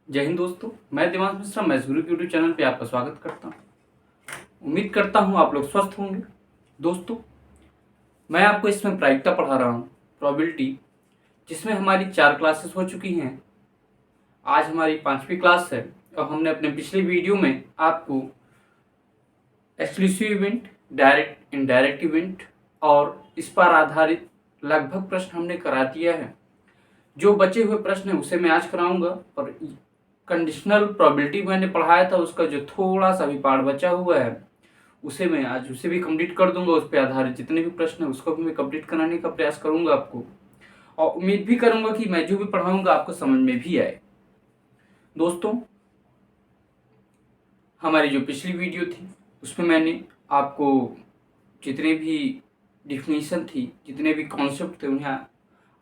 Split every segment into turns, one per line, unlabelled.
जय हिंद दोस्तों, मैं देवांश मिश्रा मैथ्स गुरु के यूट्यूब चैनल पे आपका स्वागत करता हूँ। उम्मीद करता हूँ आप लोग स्वस्थ होंगे। दोस्तों, मैं आपको इसमें प्रायिकता पढ़ा रहा हूँ, प्रोबेबिलिटी, जिसमें हमारी 4 क्लासेस हो चुकी हैं। आज हमारी 5वीं क्लास है और हमने अपने पिछले वीडियो में आपको exclusive event, direct indirect event और इस पर आधारित लगभग प्रश्न हमने करा दिया है। जो बचे हुए प्रश्न हैं उसे मैं आज कराऊंगा और कंडीशनल प्रोबेबिलिटी मैंने पढ़ाया था, उसका जो थोड़ा सा भी पार्ट बचा हुआ है उसे मैं आज उसे भी कंप्लीट कर दूंगा। उस पर आधारित जितने भी प्रश्न हैं उसको भी मैं कंप्लीट कराने का प्रयास करूंगा आपको, और उम्मीद भी करूंगा कि मैं जो भी पढ़ाऊंगा आपको समझ में भी आए। दोस्तों, हमारी जो पिछली वीडियो थी उसमें मैंने आपको जितने भी डिफिनीशन थी, जितने भी कॉन्सेप्ट थे, उन्हें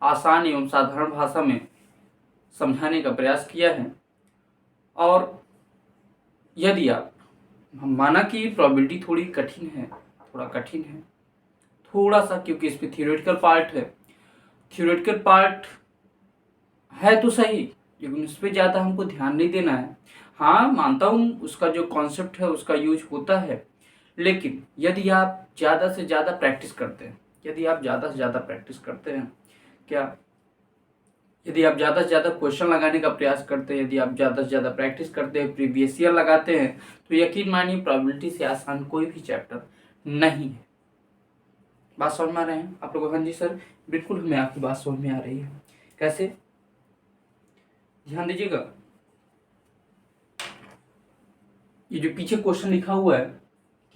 आसान एवं साधारण भाषा में समझाने का प्रयास किया है। और यदि आप माना कि प्रोबेबिलिटी थोड़ी कठिन है, थोड़ा सा, क्योंकि इस पे थियोरेटिकल पार्ट है। थियोरेटिकल पार्ट है तो सही, लेकिन उस पर ज़्यादा हमको ध्यान नहीं देना है। हाँ, मानता हूँ उसका जो कॉन्सेप्ट है उसका यूज होता है, लेकिन यदि आप ज़्यादा से ज़्यादा प्रैक्टिस करते हैं, यदि आप ज़्यादा से ज़्यादा क्वेश्चन लगाने का प्रयास करते हैं, यदि आप ज़्यादा से ज़्यादा प्रैक्टिस करते हैं, प्रीवियस ईयर लगाते हैं, तो यकीन मानिए प्रोबेबिलिटी से आसान कोई भी चैप्टर नहीं है। बात समझ में आ रहे हैं आप लोग? हाँ जी सर, बिल्कुल हमें आपकी बात समझ में आ रही है। कैसे? ध्यान दीजिएगा, ये जो पीछे क्वेश्चन लिखा हुआ है,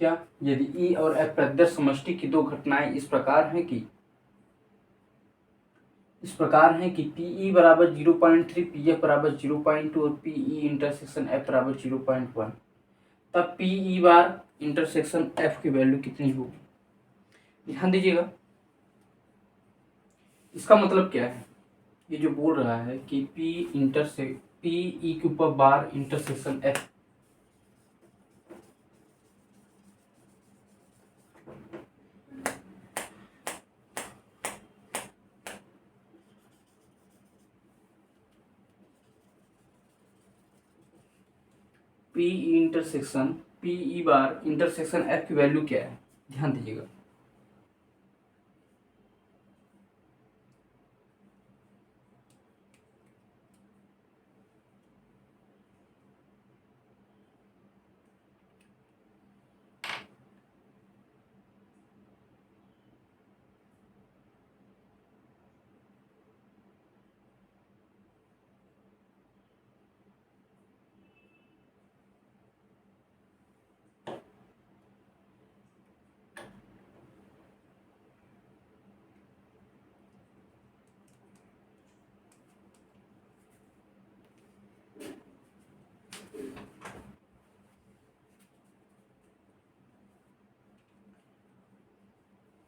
क्या यदि ई और एफ प्रत्यक्ष समष्टि की दो घटनाएं इस प्रकार हैं कि पीई बराबर 0.3, पीएफ बराबर 0.2 और पीई इंटरसेक्शन एफ बराबर 0.1, तब पीई बार इंटरसेक्शन एफ की वैल्यू कितनी होगी? ध्यान दीजिएगा, इसका मतलब क्या है? ये जो बोल रहा है कि पीई के ऊपर बार इंटरसेक्शन एफ, पीई बार इंटरसेक्शन एफ की वैल्यू क्या है? ध्यान दीजिएगा,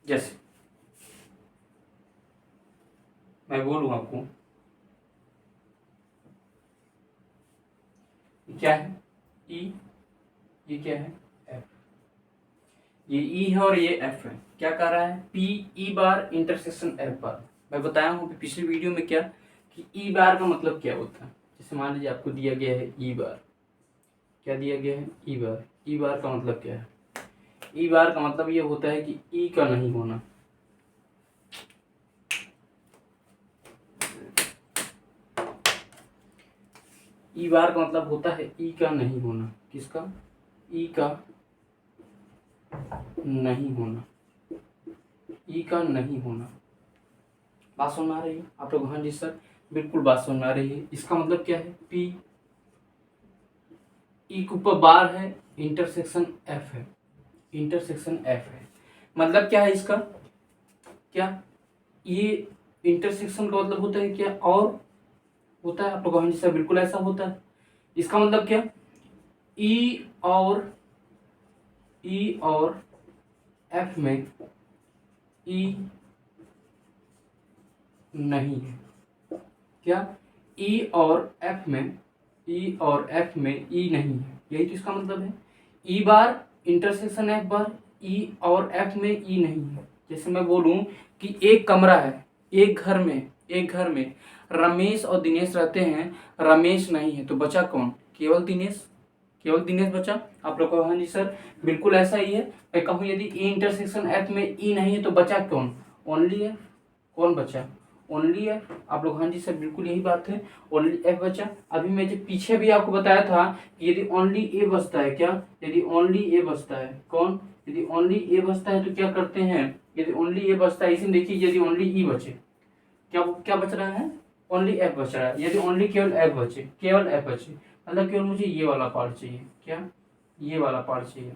जैसे मैं बोलूं आपको, क्या है ई, ये क्या है एफ, ये ई है और ये एफ है। क्या कह रहा है? पी ई बार इंटरसेक्शन एफ बार। मैं बताया हूँ कि पिछली वीडियो में क्या, कि ई बार का मतलब क्या होता है। जैसे मान लीजिए आपको दिया गया है ई बार, क्या दिया गया है? ई बार। ई बार का मतलब क्या है? ई बार का मतलब ये होता है कि ई का नहीं होना। ई बार का मतलब होता है ई का नहीं होना। किसका? ई का नहीं होना, ई का नहीं होना। बात समझ में आ रही है आप लोग? हाँ जी सर, बिल्कुल बात समझ में आ रही है। इसका मतलब क्या है? पी ई के ऊपर बार है, इंटरसेक्शन एफ है, इंटरसेक्शन एफ है। मतलब क्या है इसका? क्या ये इंटरसेक्शन का मतलब होता है क्या? और होता है आप लोग? हाँ जी सर, बिल्कुल ऐसा होता है। इसका मतलब क्या? ई और एफ में ई नहीं है। क्या? ई और एफ में ई नहीं है, यही तो इसका मतलब है। ई बार इंटरसेक्शन एफ बार, ई और एफ में ई नहीं है। जैसे मैं बोलूं कि एक कमरा है, एक घर में रमेश और दिनेश रहते हैं, रमेश नहीं है, तो बचा कौन? केवल दिनेश, केवल दिनेश बचा। आप लोग को हाँ जी सर बिल्कुल ऐसा ही है। मैं कहूँ यदि ए इंटरसेक्शन एफ में ई नहीं है तो बचा कौन? Only F. कौन बचा? Only F. आप लोग हाँ जी सर बिल्कुल यही बात है, ओनली एफ बचा। अभी मैं जो पीछे भी आपको बताया था कि यदि ओनली ए बचता है, क्या? यदि ओनली ए बचता है, कौन? यदि ओनली ए बचता है तो क्या करते हैं? यदि ओनली ए बचता है, इसमें देखिए यदि ओनली ई बचे, क्या क्या बच रहा है? ओनली एफ बच रहा है। यदि ओनली केवल एफ बचे, केवल एफ बचे, मतलब केवल मुझे ये वाला पार्ट चाहिए, क्या? ये वाला पार्ट चाहिए,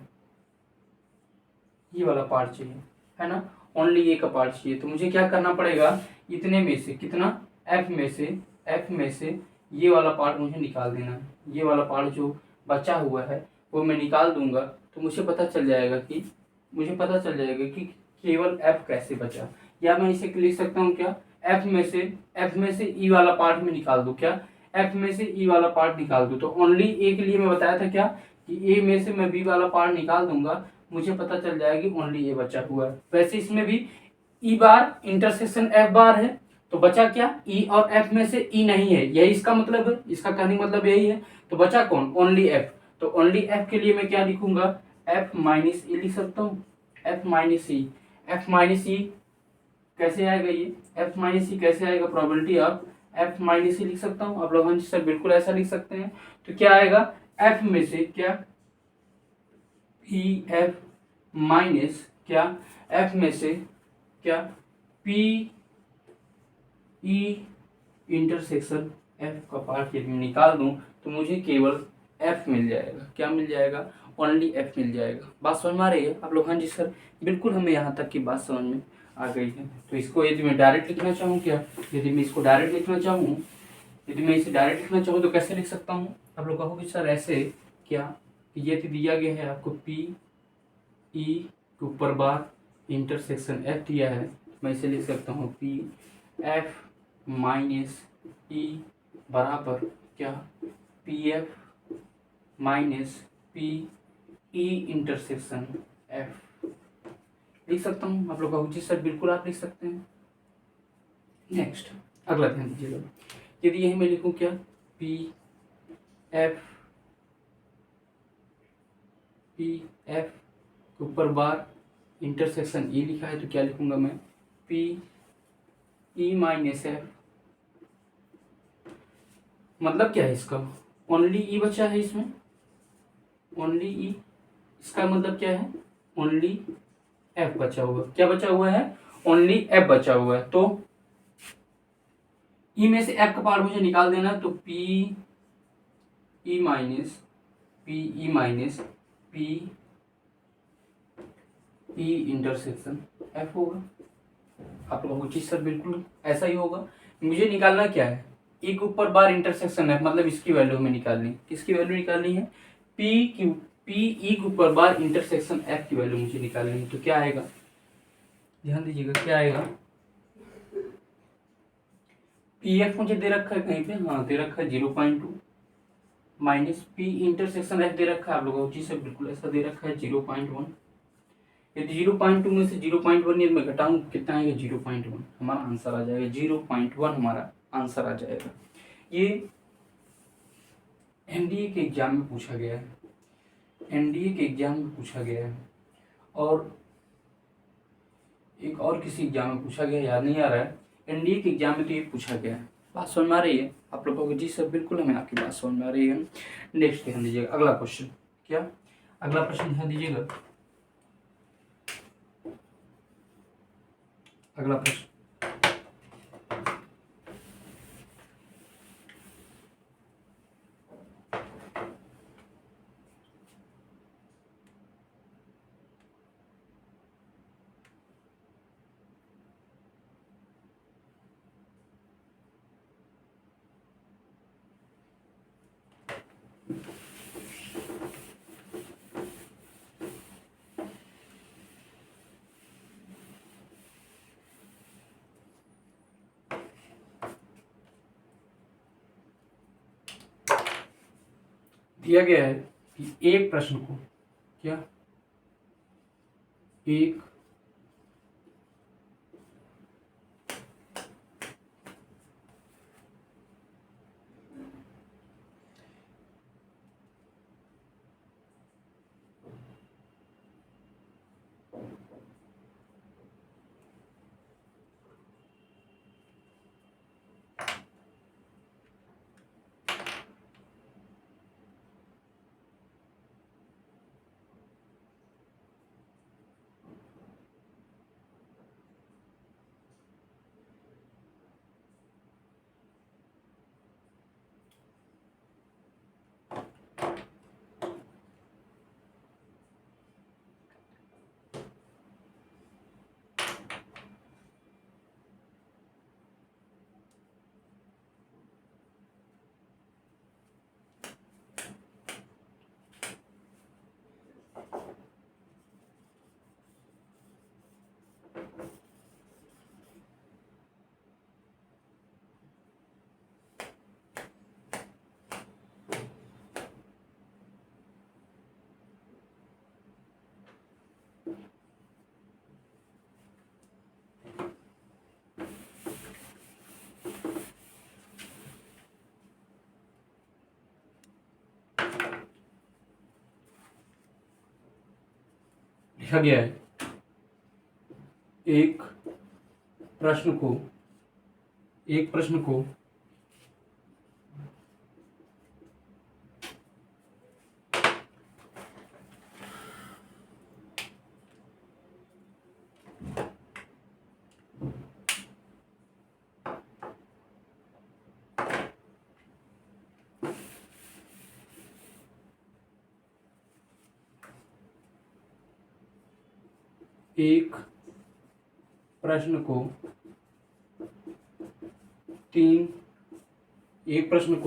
ये वाला पार्ट चाहिए, है ना? ओनली ए का पार्ट चाहिए, तो मुझे क्या करना पड़ेगा? इतने में से कितना? एफ में से, एफ में से ये वाला पार्ट मुझे निकाल देना है। ये वाला पार्ट जो बचा हुआ है वो मैं निकाल दूंगा, तो मुझे पता चल जाएगा कि केवल एफ कैसे बचा। या मैं इसे लिख सकता हूँ क्या? एफ में से ई वाला पार्ट में निकाल दूं, क्या? एफ में से ई वाला पार्ट निकाल दूं, तो ओनली ए के लिए मैं बताया था क्या कि ए में से मैं बी वाला पार्ट निकाल दूंगा, मुझे पता चल जाएगा कि ओनली ए बचा हुआ है। वैसे इसमें भी ई बार इंटरसेक्शन एफ बार है, तो बचा क्या? ई, और एफ में से ई नहीं है, यही इसका मतलब है, इसका कहने का मतलब यही है। तो बचा कौन? Only F. तो ओनली एफ के लिए मैं क्या लिखूंगा? एफ माइनस ई लिख सकता हूँ, एफ माइनस ई। एफ माइनस ई कैसे आएगा? ये एफ माइनस ई कैसे आएगा? प्रोबेबिलिटी ऑफ एफ माइनस ई लिख सकता हूँ। आप लोग सर बिल्कुल ऐसा लिख सकते हैं। तो क्या आएगा? एफ में से क्या? पी एफ माइनस क्या? एफ में से क्या? पी ई इंटरसेक्शन एफ का पार्ट यदि मैं निकाल दूं तो मुझे केवल एफ मिल जाएगा। क्या मिल जाएगा? ओनली एफ मिल जाएगा। बात समझ में आ रही है आप लोग? हाँ जी सर बिल्कुल, हमें यहाँ तक की बात समझ में आ गई है। तो इसको यदि मैं डायरेक्ट लिखना चाहूँ, क्या? यदि मैं इसको डायरेक्ट लिखना चाहूँ, यदि मैं इसे डायरेक्ट लिखना चाहूँ तो कैसे लिख सकता हूँ? आप लोग कहोगे सर ऐसे क्या? ये तो दिया गया है आपको, पी ई के ऊपर बार इंटरसेक्शन एफ दिया है, मैं इसे लिख सकता हूँ पी एफ माइनस ई बराबर क्या? P F minus P E intersection F लिख सकता हूँ। आप लोग कहोगे जी सर बिल्कुल आप लिख सकते हैं। नेक्स्ट अगला ध्यान दीजिएगा, यदि यही मैं लिखूँ क्या? पी एफ के ऊपर बार इंटरसेक्शन ई लिखा है, तो क्या लिखूंगा मैं? P E minus F. मतलब क्या है इसका? ओनली ई बचा है इसमें, ओनली ई। इसका मतलब क्या है? ओनली एफ बचा हुआ। क्या बचा हुआ है? ओनली एफ बचा हुआ है। तो ई में से एफ का पार्ट मुझे निकाल देना, तो P E minus P E intersection F होगा। आप लोगों को चीज सर बिल्कुल ऐसा ही होगा। मुझे निकालना क्या है? ई के ऊपर बार इंटरसेक्शन एफ, मतलब इसकी वैल्यू में निकालनी। किसकी वैल्यू निकालनी है? पी ई के ऊपर बार इंटरसेक्शन एफ की वैल्यू मुझे निकालनी है। तो क्या आएगा? ध्यान दीजिएगा क्या आएगा? पी एफ मुझे दे रखा है कहीं पे, हाँ दे रखा है 0.2 माइनस पी इंटरसेक्शन एफ दे रखा है। आप लोगों को चीज सर बिल्कुल ऐसा दे रखा है 0.1। यदि 0.2 में से 0.1 यदि मैं घटाऊं कितना आएगा? 0.1 हमारा आंसर आ जाएगा। 0.1 हमारा आंसर आ जाएगा। ये एनडीए के एग्जाम में पूछा गया है, एनडीए के एग्जाम में पूछा गया है, और एक और किसी एग्जाम में पूछा गया, याद नहीं आ रहा है। एनडीए के एग्जाम में तो ये पूछा गया है। बात समझ में आ रही है आप लोगों को? जी सर बिल्कुल हमें आपकी बात समझ में आ रही है। नेक्स्ट ध्यान दीजिएगा, अगला क्वेश्चन। क्या? अगला प्रश्न ध्यान दीजिएगा, अगला प्रश्न। दिया गया है कि एक प्रश्न को, क्या? एक लिखा गया है एक प्रश्न को एक प्रश्न को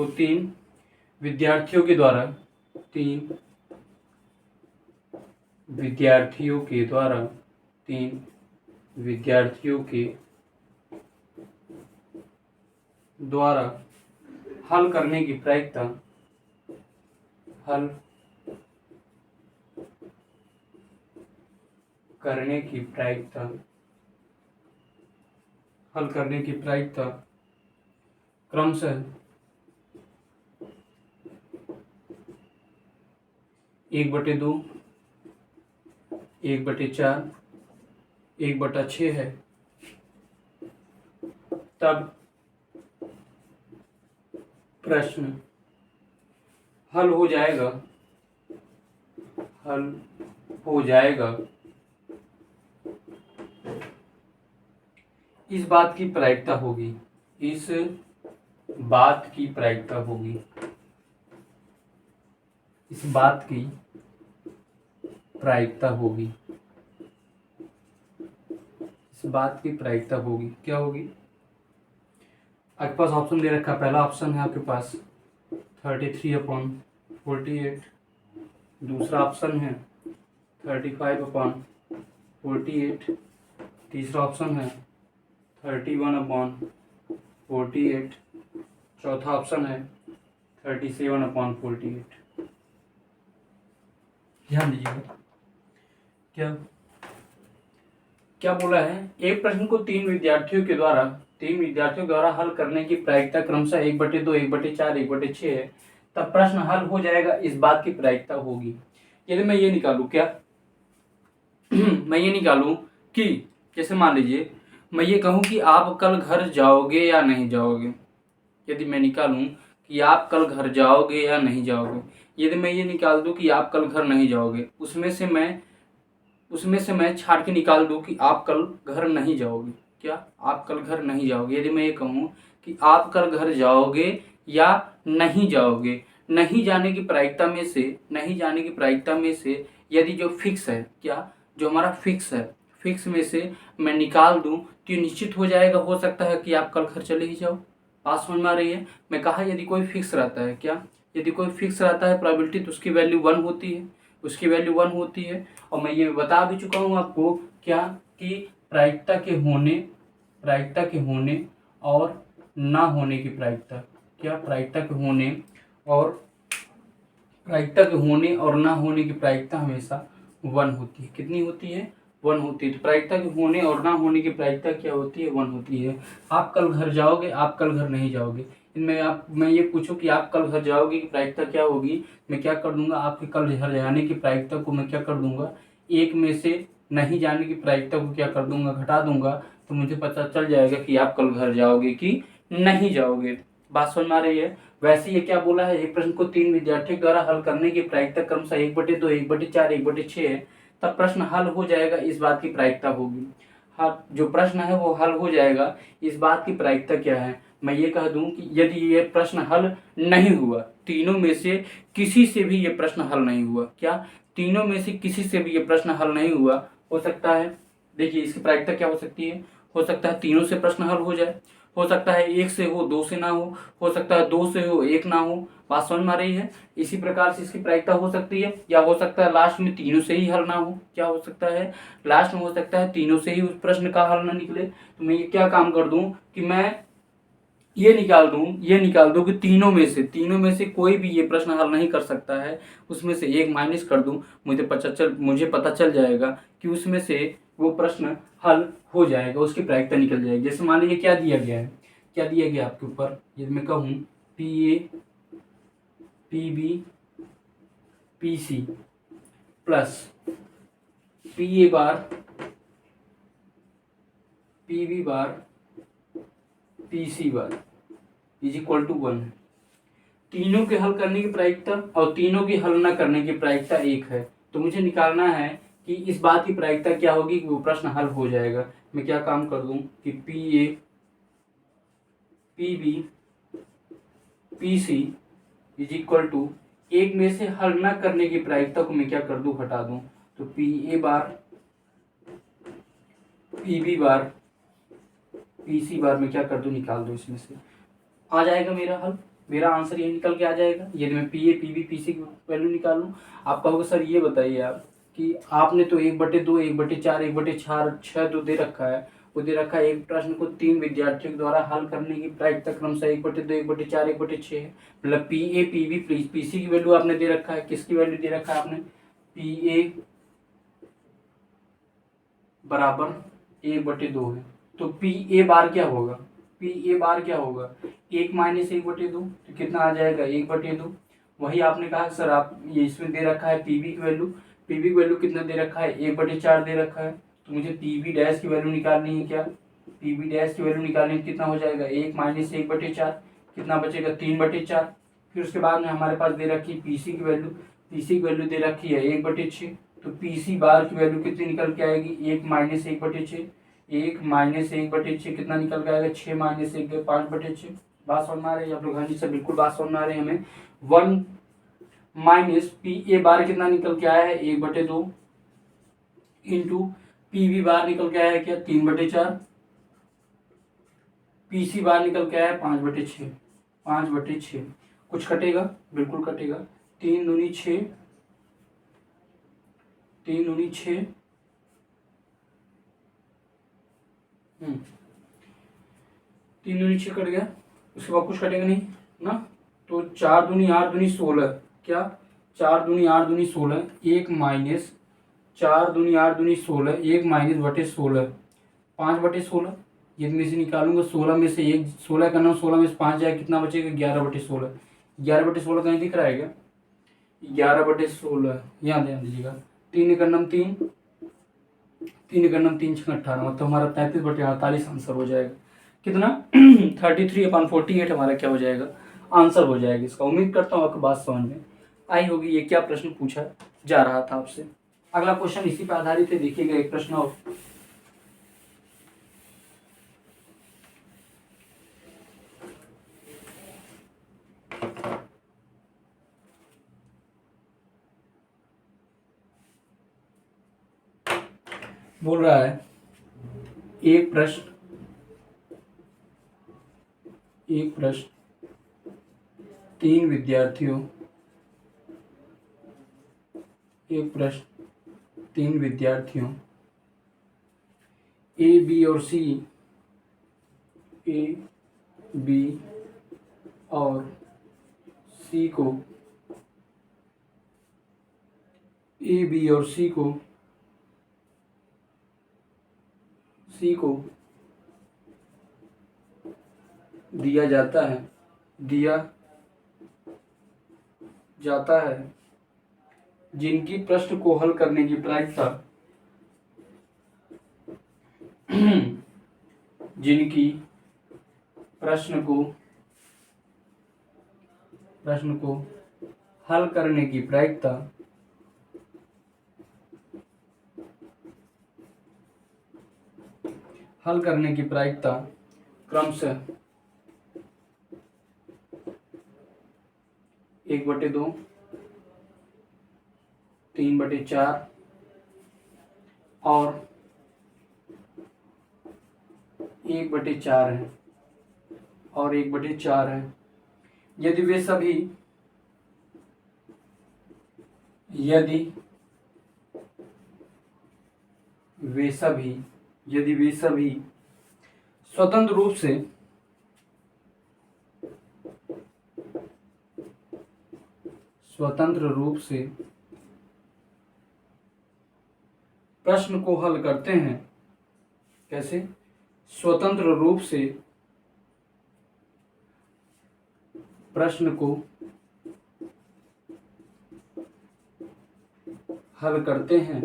तीन विद्यार्थियों के द्वारा हल करने की प्रायिकता क्रमशः 1/2, 1/4, 1/6 है, तब प्रश्न हल हो जाएगा। इस बात की प्रायिकता होगी क्या होगी? आपके पास ऑप्शन दे रखा है। पहला ऑप्शन है आपके पास 33/48, दूसरा ऑप्शन है 35/48, तीसरा ऑप्शन है 31/48, चौथा ऑप्शन है 37/48। ध्यान दीजिएगा क्या बोला है, एक प्रश्न को तीन विद्यार्थियों के द्वारा हल करने की प्रायिकता क्रमशः 1/2, 1/4, 1/6 है, तब प्रश्न हल हो जाएगा। इस बात की प्रायिकता होगी। यदि मैं ये निकालूं मैं ये निकालूं कि जैसे मान लीजिए मैं ये कहूं कि आप कल घर जाओगे या नहीं जाओगे। यदि मैं निकालूं कि आप कल घर जाओगे या नहीं जाओगे, यदि मैं ये निकाल दूं कि आप कल घर नहीं जाओगे, उसमें से मैं छाट के निकाल दूं कि आप कल घर नहीं जाओगे। क्या आप कल घर नहीं जाओगे? यदि मैं ये कहूं कि आप कल घर जाओगे या नहीं जाओगे, नहीं जाने की प्रायिकता में से यदि जो फिक्स है, जो हमारा फिक्स में से मैं निकाल दूं तो ये निश्चित हो जाएगा। हो सकता है कि आप कल घर चले ही जाओ। बात समझ में आ रही है? मैं कहा यदि कोई फिक्स रहता है, यदि कोई फिक्स रहता है प्रोबेबिलिटी, तो उसकी वैल्यू 1 होती है। और मैं ये बता भी चुका हूँ आपको कि प्रायिकता के होने और ना होने की प्रायिकता, प्रायिकता के होने और ना होने की प्रायिकता हमेशा 1 होती है। कितनी होती है? 1 होती है। तो प्रायिकता के होने और ना होने की प्रायिकता क्या होती है? 1 होती है। आप कल घर जाओगे, आप कल घर नहीं जाओगे, इनमें मैं ये पूछूं कि आप कल घर जाओगे की प्रायिकता क्या होगी, मैं क्या कर दूंगा, आपके कल घर जाने की प्रायिकता को मैं क्या कर दूंगा, 1 में से नहीं जाने की प्रायिकता को क्या कर दूंगा, घटा दूंगा। तो मुझे पता चल जाएगा कि आप कल घर जाओगे कि नहीं जाओगे। बात समझ में आ रही है? वैसे ये क्या बोला है, एक प्रश्न को 3 विद्यार्थियों द्वारा हल करने की प्रायिकता क्रमशः 1/2, 1/4, 1/6 है, तब प्रश्न हल हो जाएगा। इस बात की प्रायिकता होगी। हाँ, जो प्रश्न है वो हल हो जाएगा। इस बात की प्रायिकता क्या है? मैं ये कह दूं कि यदि ये प्रश्न हल नहीं हुआ, तीनों में से किसी से भी ये प्रश्न हल नहीं हुआ, तीनों में से किसी से भी ये प्रश्न हल नहीं हुआ, हो सकता है, देखिए इसकी प्रायिकता क्या हो सकती है, हो सकता है तीनों से प्रश्न हल हो जाए, हो सकता है 1 से हो, 2 से ना हो सकता है 2 से हो, 1 ना हो। बात समझ में आ रही है? इसी प्रकार से इसकी प्रायिकता हो सकती है। या हो सकता है लास्ट में तीनों से ही हल ना हो। क्या हो सकता है? लास्ट में हो सकता है तीनों से ही उस प्रश्न का हल ना निकले। तो मैं ये क्या काम कर दूं कि मैं ये निकाल दूं कि तीनों में से कोई भी ये प्रश्न हल नहीं कर सकता है, उसमें से एक माइनस कर दूं, मुझे पता चल जाएगा कि उसमें से वो प्रश्न हल हो जाएगा, उसकी प्रायिकता निकल जाएगी। जैसे मान लीजिए क्या दिया गया आपके ऊपर, यदि मैं कहूँ PA PB PC plus P A bar P B bar P C bar is equal to 1 है। तीनों के हल करने की प्रायिकता और तीनों की हल न करने की प्रायिकता एक है। तो मुझे निकालना है कि इस बात की प्रायिकता क्या होगी कि वो प्रश्न हल हो जाएगा। मैं क्या काम कर दूं कि P A P B P C is equal to एक में से हल न करने की प्रायिकता को मैं क्या कर दूं, हटा दूं। तो P A bar P B bar P C bar में क्या कर दूं, निकाल दूं। इसमें से आ जाएगा मेरा हल, मेरा आंसर ये निकल के आ जाएगा यदि मैं P A P B P C की वैल्यू निकालूं। आप कहोगे सर ये बताइए आप कि आपने तो 1/2 1/4 1/4 6 तो दे रखा है, वो दे रखा है एक प्रश्न को 3 विद्यार्थियों के द्वारा हल करने की प्रायिकता क्रमशः 1/2 1/4 1/6 है। मतलब P A P B P C की वैल्यू आपने दे रखा है। किसकी वैल्यू दे रखा है आपने, पी ए बराबर 1/2 है। तो पी ए बार क्या होगा, पी ए बार क्या होगा, 1 माइनस 1/2 तो कितना आ जाएगा 1/2। वही आपने कहा सर आप ये इसमें दे रखा है पीबी की वैल्यू, पीबी की वैल्यू कितना दे रखा है 1/4 दे रखा है। तो मुझे पीबी डैश की वैल्यू निकालनी है। क्या पीबी डैश की वैल्यू निकालनी है, कितना हो जाएगा 1 माइनस 1/4, कितना बचेगा 3/4। फिर उसके बाद में हमारे पास दे रखी है पीसी की वैल्यू, पीसी की वैल्यू दे रखी है 1/6। तो पीसी बार की वैल्यू कितनी निकल के आएगी 1 माइनस 1/6, 1 माइनस 1/6 कितना निकल के आएगा 6 माइनस 1 5/6। बात समझ में आ रही है आप लोग, हाँ जी सर बिल्कुल बात समझ में आ रही है हमें। 1 माइनस पी ए बार कितना निकल के आया है 1/2 इंटू पी बी बार निकल के आया है क्या 3/4, पी सी बार निकल के आया है 5/6, 5/6। कुछ कटेगा, बिल्कुल कटेगा। 3 दूनी 6, 3 दूनी 6, 3 दूनी 6 कट गया। उसके बाद कुछ कटेगा नहीं ना। तो 4 दूनी 8 दूनी 16, क्या 4 दूनी 8 दूनी 16, 1 माइनस 4 दूनी 8 दूनी 16, 1 माइनस बटे 16, 5/16। ये में से निकालूंगा 16 में से 1 16 का नाम 16 में से 5 जाए कितना बचेगा 11/16। 11/16 कहीं दिख रहा है क्या, 11/16 यहाँ ध्यान दीजिएगा। 3 का नाम 3, 3 का नाम 3 6 18, मतलब हमारा 33/48 आंसर हो जाएगा। कितना 33/48 हमारा क्या हो जाएगा, आंसर हो जाएगा इसका। उम्मीद करता हूँ आपको बात समझ में आई होगी। ये क्या प्रश्न पूछा जा रहा था आपसे। अगला क्वेश्चन इसी पर आधारित है, देखिएगा एक प्रश्न और। बोल रहा है एक प्रश्न 3 विद्यार्थियों, एक प्रश्न 3 विद्यार्थियों ए बी और सी, ए बी और सी को, ए बी और सी को दिया जाता है जिनकी प्रश्न को हल करने की प्रायिकता जिनकी प्रश्न को हल करने की प्रायिकता क्रमशः 1/2 3/4 और 1/4 है, और 1/4 है। यदि वे सभी स्वतंत्र रूप से प्रश्न को हल करते हैं। कैसे, स्वतंत्र रूप से प्रश्न को हल करते हैं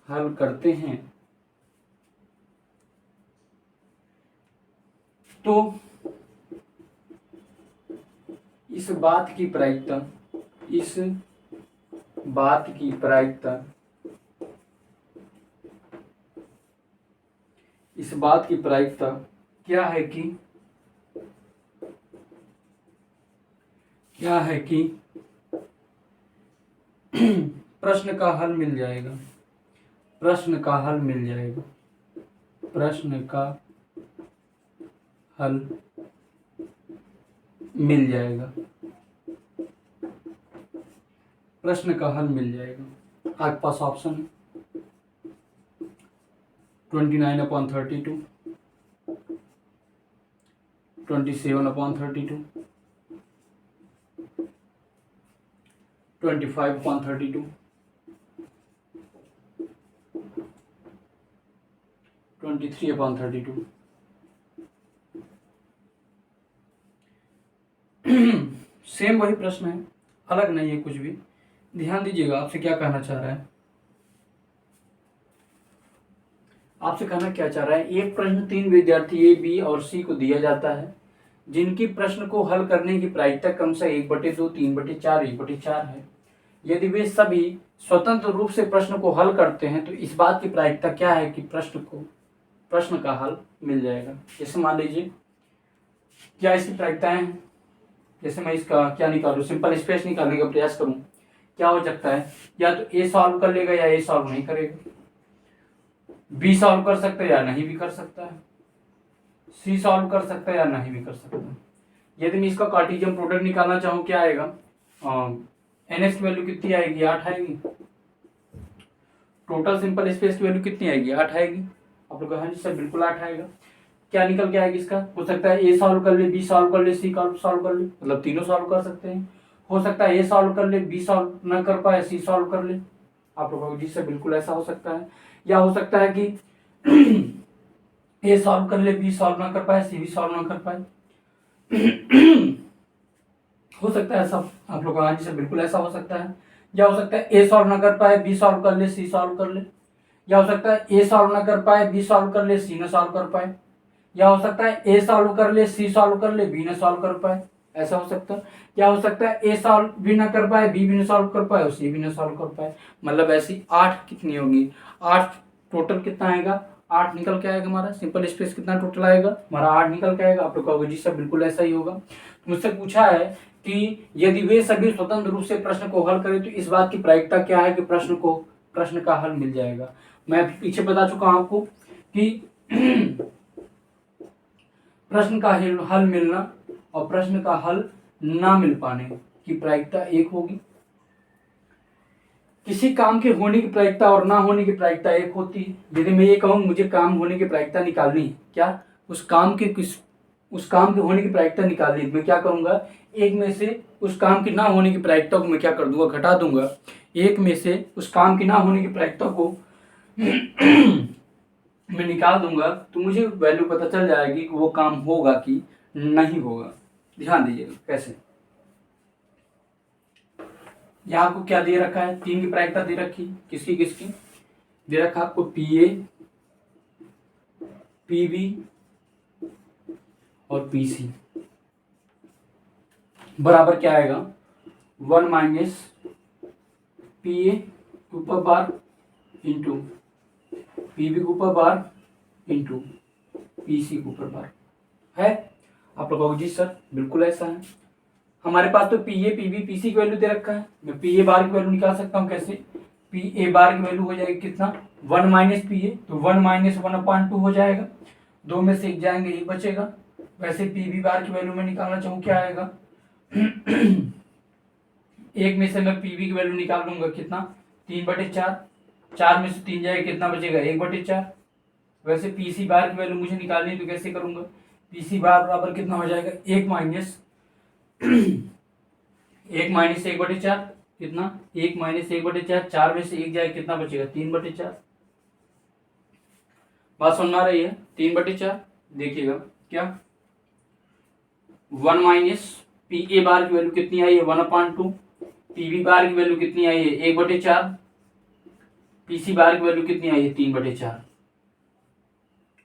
हल करते हैं तो इस बात की प्रायिकता क्या है कि प्रश्न का हल मिल जाएगा। प्रश्न का हल मिल जाएगा। प्रश्न का हल मिल जाएगा। प्रश्न का हल मिल जाएगा। आपके पास ऑप्शन है 29/32, 27/32, 25/32, 23/32। सेम वही प्रश्न है, अलग नहीं है कुछ भी। ध्यान दीजिएगा आपसे क्या कहना चाह रहा है। आपसे कहना क्या चाह रहा है, एक प्रश्न 3 विद्यार्थी ए, बी और सी को दिया जाता है, जिनकी प्रश्न को हल करने की प्रायिकता क्रमशः 1/2, 3/4, 1/4 है। यदि वे सभी स्वतंत्र रूप से प्रश्न को हल करते हैं तो इस बात की प्रायिकता क्या है कि प्रश्न का हल मिल जाएगा। जैसे मान लीजिए क्या इसकी प्रायिकताएं हैं। जैसे मैं इसका क्या निकालूं, सिंपल स्पेस निकालने का प्रयास करूं, क्या हो सकता है, या तो ए सॉल्व कर लेगा या ए सॉल्व नहीं करेगा, बी सॉल्व कर सकता है या नहीं भी कर सकता है, सी सॉल्व कर सकता है या नहीं भी कर सकता है। यदि मैं इसका कार्टेशियन प्रोडक्ट निकालना चाहूँ क्या आएगा, एन की वैल्यू कितनी आएगी, 8 आएगी। टोटल सिंपल स्पेस की वैल्यू कितनी आएगी, 8 आएगी। आप लोग हाँ जी सर बिल्कुल 8 आएगा। क्या निकल के आएगी इसका, हो सकता है ए सॉल्व कर ले, बी सॉल्व कर ले, सी सॉल्व कर ले, मतलब तीनों सॉल्व कर सकते हैं। हो सकता है ए सॉल्व कर ले, बी सॉल्व ना कर पाए, सी सॉल्व कर ले। आप लोग जी सर बिल्कुल ऐसा हो सकता है। या हो सकता है कि ए सॉल्व कर ले, बी सॉल्व ना कर पाए, सी भी सॉल्व ना कर पाए। हो सकता है ऐसा, आप लोग हाँ जी सर बिल्कुल ऐसा हो सकता है। या हो सकता है ए सॉल्व ना कर पाए, बी सॉल्व कर ले, सी सॉल्व कर ले। या हो सकता है ए सॉल्व ना कर पाए, बी सॉल्व कर ले, सी ना सॉल्व कर पाए। या हो सकता है ए सॉल्व कर ले, सी सॉल्व कर ले, बी ना सॉल्व कर पाए, ऐसा हो सकता है। क्या हो सकता है ए सॉल्व भी ना कर पाए, बी भी ना सॉल्व कर पाए और सी भी ना सॉल्व कर पाए। मतलब ऐसी 8 कितनी होगी, 8 टोटल कितना आएगा, 8 निकल के आएगा हमारा। सिंपल स्पेस कितना टोटल आएगा हमारा, 8 निकल के आएगा। आप लोग कहोगे जी सर बिल्कुल ऐसा ही होगा। मुझसे पूछा है कि यदि वे सभी स्वतंत्र रूप से प्रश्न को हल करें तो इस बात की प्रायिकता क्या है कि प्रश्न का हल मिल जाएगा। मैं पीछे बता चुका हूं आपको कि प्रश्न का हल मिलना और प्रश्न का हल ना मिल पाने की प्रायिकता एक होगी। किसी काम के होने की प्रायिकता और ना होने की प्रायिकता एक होती है। यदि मैं ये कहूँ मुझे काम होने की प्रायिकता निकालनी है, क्या उस काम के होने की प्रायिकता निकालनी है, मैं क्या करूंगा, एक में से उस काम की ना होने की प्रायिकता को मैं क्या कर दूंगा, घटा दूंगा। एक में से उस काम की ना होने की प्रायिकता को मैं निकाल दूंगा तो मुझे वैल्यू पता चल जाएगी कि वो काम होगा कि नहीं होगा। ध्यान दीजिएगा कैसे। यहाँ आपको क्या दे रखा है, 3 की प्रायिकता दे रखी, किसकी दे रखा आपको, पी ए, पी बी और पी सी बराबर क्या आएगा, 1 माइनस पी ए के ऊपर बार इंटू पी बी के ऊपर बार इंटू पी सी के ऊपर बार है। आप लोग जी सर बिल्कुल ऐसा है। हमारे पास तो P A, P B, P C की वैल्यू दे रखा है। मैं पी ए बार की वैल्यू निकाल सकता हूँ कैसे, पी ए बार की वैल्यू हो जाएगी कितना, 1 माइनस पी ए, तो 1 माइनस 1/2 हो जाएगा। 2 में से 1 जाएंगे, 1 बचेगा। वैसे पी बी बार की वैल्यू में निकालना चाहूँ क्या आएगा 1 में से मैं पी बी की वैल्यू निकाल लूंगा कितना, 3/4, 4 में से 3 जाएगा कितना बचेगा, 1/4। वैसे पी सी बार की वैल्यू मुझे निकालनी है तो कैसे करूंगा, पी सी बार बराबर कितना हो जाएगा, 1 माइनस 1/4 कितना, 1 माइनस 1/4, 4 में से 1 जाए कितना बचेगा, 3/4। बात सुन आ रही है, 3/4। देखिएगा क्या, 1 माइनस पी ए बार की वैल्यू कितनी आई है, 1/2। पी बी बार की वैल्यू कितनी आई है, 1/4। PC बार की वैल्यू कितनी आई है 3/4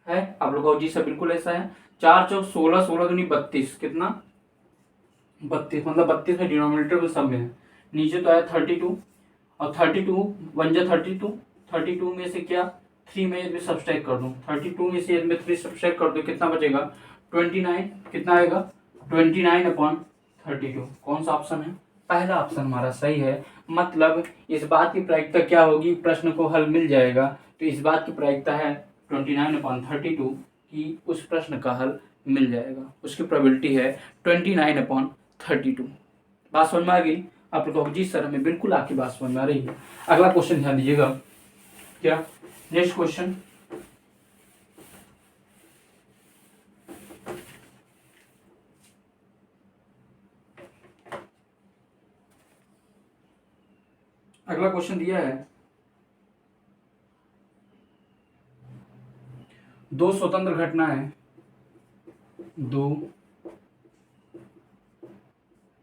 है। आप लोग जी सर बिल्कुल ऐसा है। 4 चौक 16, 16 दूनी 32, कितना 32, मतलब 32 में डिनोमिनेटर में सब में है। नीचे तो आया 32 और 32 वन जा 32, 32 में से क्या 3 में यदि सब्सट्रैक्ट कर दूं, 32 में से यदि मैं 3 सब्सट्रैक्ट कर दूं कितना बचेगा 29, कितना आएगा 29/32। कौन सा ऑप्शन है, पहला ऑप्शन हमारा सही है। मतलब इस बात की प्रायिकता क्या होगी, प्रश्न को हल मिल जाएगा। तो इस बात की प्रायिकता है 29/32 कि उस प्रश्न का हल मिल जाएगा, उसकी प्रोबेबिलिटी है 29/32। बात समझ में आ गई आप लोग को? जी सर हमें बिल्कुल आपकी बात समझ में आ रही है। अगला क्वेश्चन ध्यान दीजिएगा, क्या नेक्स्ट क्वेश्चन, अगला क्वेश्चन दिया है, दो स्वतंत्र घटनाएं, दो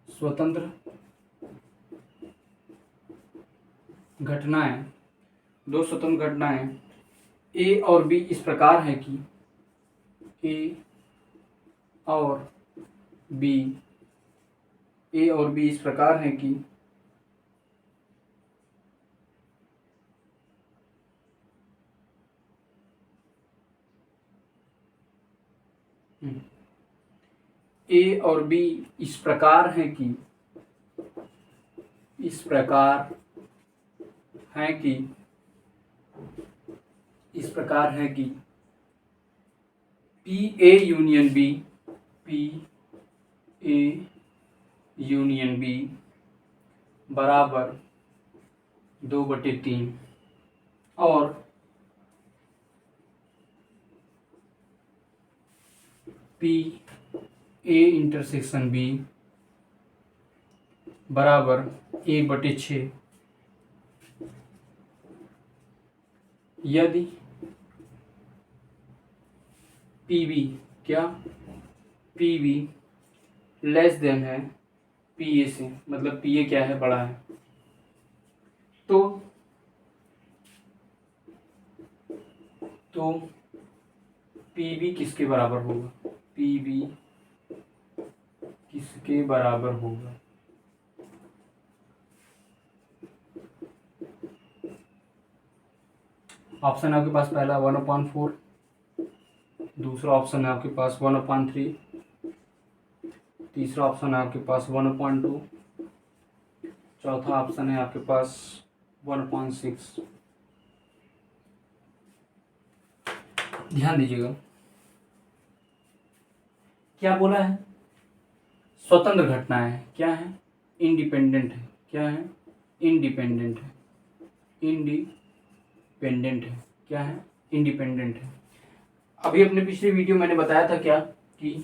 स्वतंत्र घटनाएं, दो स्वतंत्र घटनाएं ए और बी इस प्रकार है कि ए और बी, ए और बी इस प्रकार है कि ए और बी इस प्रकार है कि, इस प्रकार है कि, इस प्रकार है कि P A union B, P A union B बराबर 2/3 और पी ए इंटरसेक्शन बी बराबर 1/6 यदि पी बी, क्या पी बी लेस देन है पी ए से, मतलब पी ए क्या है, बड़ा है, तो पी बी किसके बराबर होगा, पी बी किसके बराबर होगा, ऑप्शन है आपके पास पहला 1/4, दूसरा ऑप्शन है आपके पास 1/3, तीसरा ऑप्शन है आपके पास 1/2, चौथा ऑप्शन है आपके पास 1/6। ध्यान दीजिएगा क्या बोला है, स्वतंत्र घटनाएं क्या है, इंडिपेंडेंट है, क्या है इंडिपेंडेंट है, इंडिपेंडेंट है, क्या है इंडिपेंडेंट है। अभी अपने पिछले वीडियो मैंने बताया था क्या कि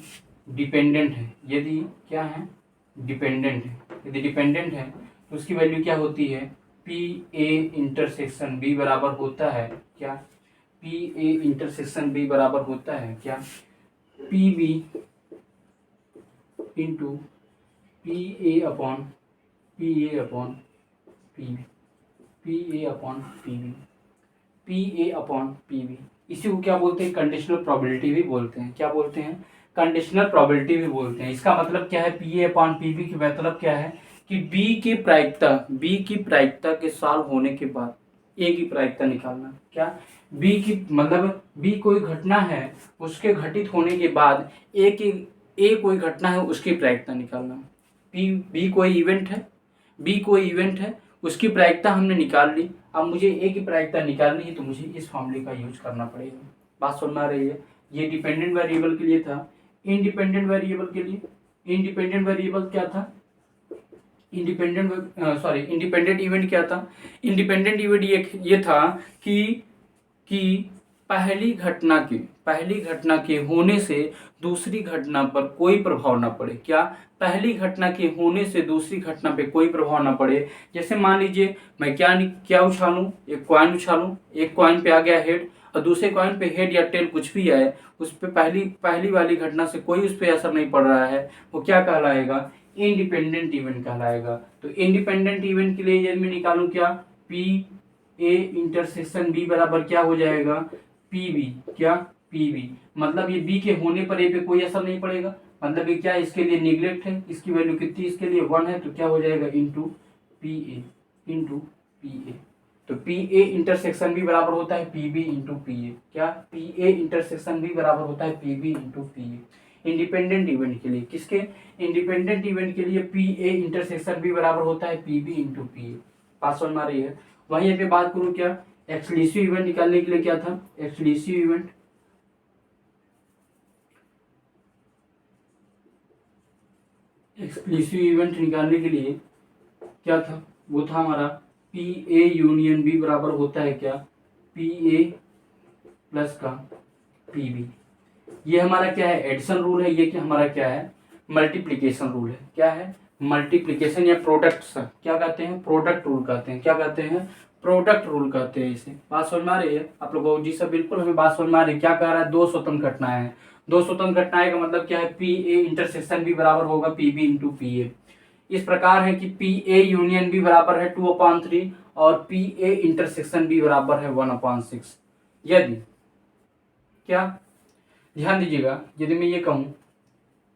डिपेंडेंट है, यदि क्या है डिपेंडेंट है, यदि डिपेंडेंट है तो उसकी वैल्यू क्या होती है, पी ए इंटरसेक्शन बी बराबर होता है क्या, पी ए इंटरसेक्शन बी बराबर होता है क्या, P B into P A upon P A upon P B, P A upon P B, P A upon P B. इसी को क्या बोलते हैं, कंडीशनल प्रोबेबिलिटी भी बोलते हैं, क्या बोलते हैं, कंडीशनल प्रोबेबिलिटी भी बोलते हैं। इसका मतलब क्या है, P A upon P B की मतलब क्या है कि बी की प्रायिकता के सॉल्व होने के बाद ए की प्रायिकता निकालना, क्या बी की मतलब बी कोई घटना है उसके घटित होने के बाद ए कोई घटना है उसकी प्रायिकता निकालना। बी कोई इवेंट है, बी कोई इवेंट है उसकी प्रायिकता हमने निकाल ली, अब मुझे ए की प्रायिकता निकालनी है तो मुझे इस फॉर्मूले का यूज करना पड़ेगा। बात सुन आ रही है? ये डिपेंडेंट वेरिएबल के लिए था। इंडिपेंडेंट वेरिएबल के लिए, इंडिपेंडेंट वेरिएबल क्या था, इंडिपेंडेंट इवेंट क्या था, इंडिपेंडेंट इवेंट ये था कि पहली घटना के होने से दूसरी घटना पर कोई प्रभाव ना पड़े, क्या पहली घटना के होने से दूसरी घटना पे कोई प्रभाव ना पड़े। जैसे मान लीजिए मैं क्या उछालूं, एक कॉइन उछालूं, एक कॉइन पे आ गया हेड और दूसरे कॉइन पे हेड या टेल कुछ भी आए, उस पे पहली वाली घटना से कोई उस पर असर नहीं पड़ रहा है, वो क्या कहलाएगा, इंडिपेंडेंट इवेंट कहलाएगा। तो इंडिपेंडेंट इवेंट के लिए यदि मैं निकालूं क्या, पी ए इंटरसेक्शन बी बराबर क्या हो जाएगा, पी बी। क्या, पी बी। मतलब ये बी के होने पर ए पे कोई असर नहीं पड़ेगा, मतलब ये क्या है, इसके लिए निगलेक्ट है, इसकी वैल्यू कितनी, इसके लिए 1 है, तो क्या हो जाएगा into P A, into P A. तो पी ए इंटरसेक्शन बी बराबर होता है P B into P A. क्या, पी ए इंटरसेक्शन बी बराबर होता है P B into P A. Independent event के लिए, किसके, इंडिपेंडेंट इवेंट के लिए पी ए इंटरसेक्शन बी बराबर होता है P B into P A. पास समझ में आ रही है। वहीं यहाँ पे बात करूँ क्या, एक्सक्लूसिव इवेंट निकालने के लिए क्या था, एक्सक्लूसिव इवेंट, एक्सक्लूसिव इवेंट निकालने के लिए क्या था, वो था हमारा पी ए यूनियन बी बराबर होता है क्या, पी ए प्लस का पी बी। ये हमारा क्या है, एडिशन रूल है, ये क्या हमारा क्या है, मल्टीप्लिकेशन रूल है। क्या है, मल्टीप्लिकेशन या प्रोडक्ट, क्या कहते हैं, प्रोडक्ट रूल कहते हैं। क्या कहते हैं, प्रोडक्ट रूल कहते हैं इसे। बात समझ में आ रही है आप लोगों को, जी सर बिल्कुल हमें बात समझ में आ रही है। क्या कह रहा है, दो स्वतंत्र घटनाएं हैं, दो स्वतंत्र घटनाएं का मतलब क्या है, पी ए इंटरसेक्शन बी बराबर होगा P B into P A. इस प्रकार है कि पी ए यूनियन बी बराबर है 2/3 और पी ए इंटरसेक्शन बी बराबर है 1/6। यदि, क्या, ध्यान दीजिएगा, यदि मैं ये कहूँ,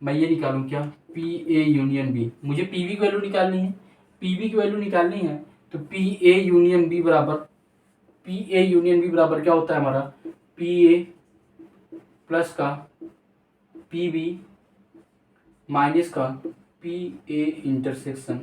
मैं ये निकालूं क्या, पी ए यूनियन बी, मुझे पी बी की वैल्यू निकालनी है, पी बी की वैल्यू निकालनी है, तो पी ए यूनियन बी बराबर, पी ए यूनियन बी बराबर क्या होता है हमारा, पी ए प्लस का पी बी माइनस का पी ए इंटरसेक्शन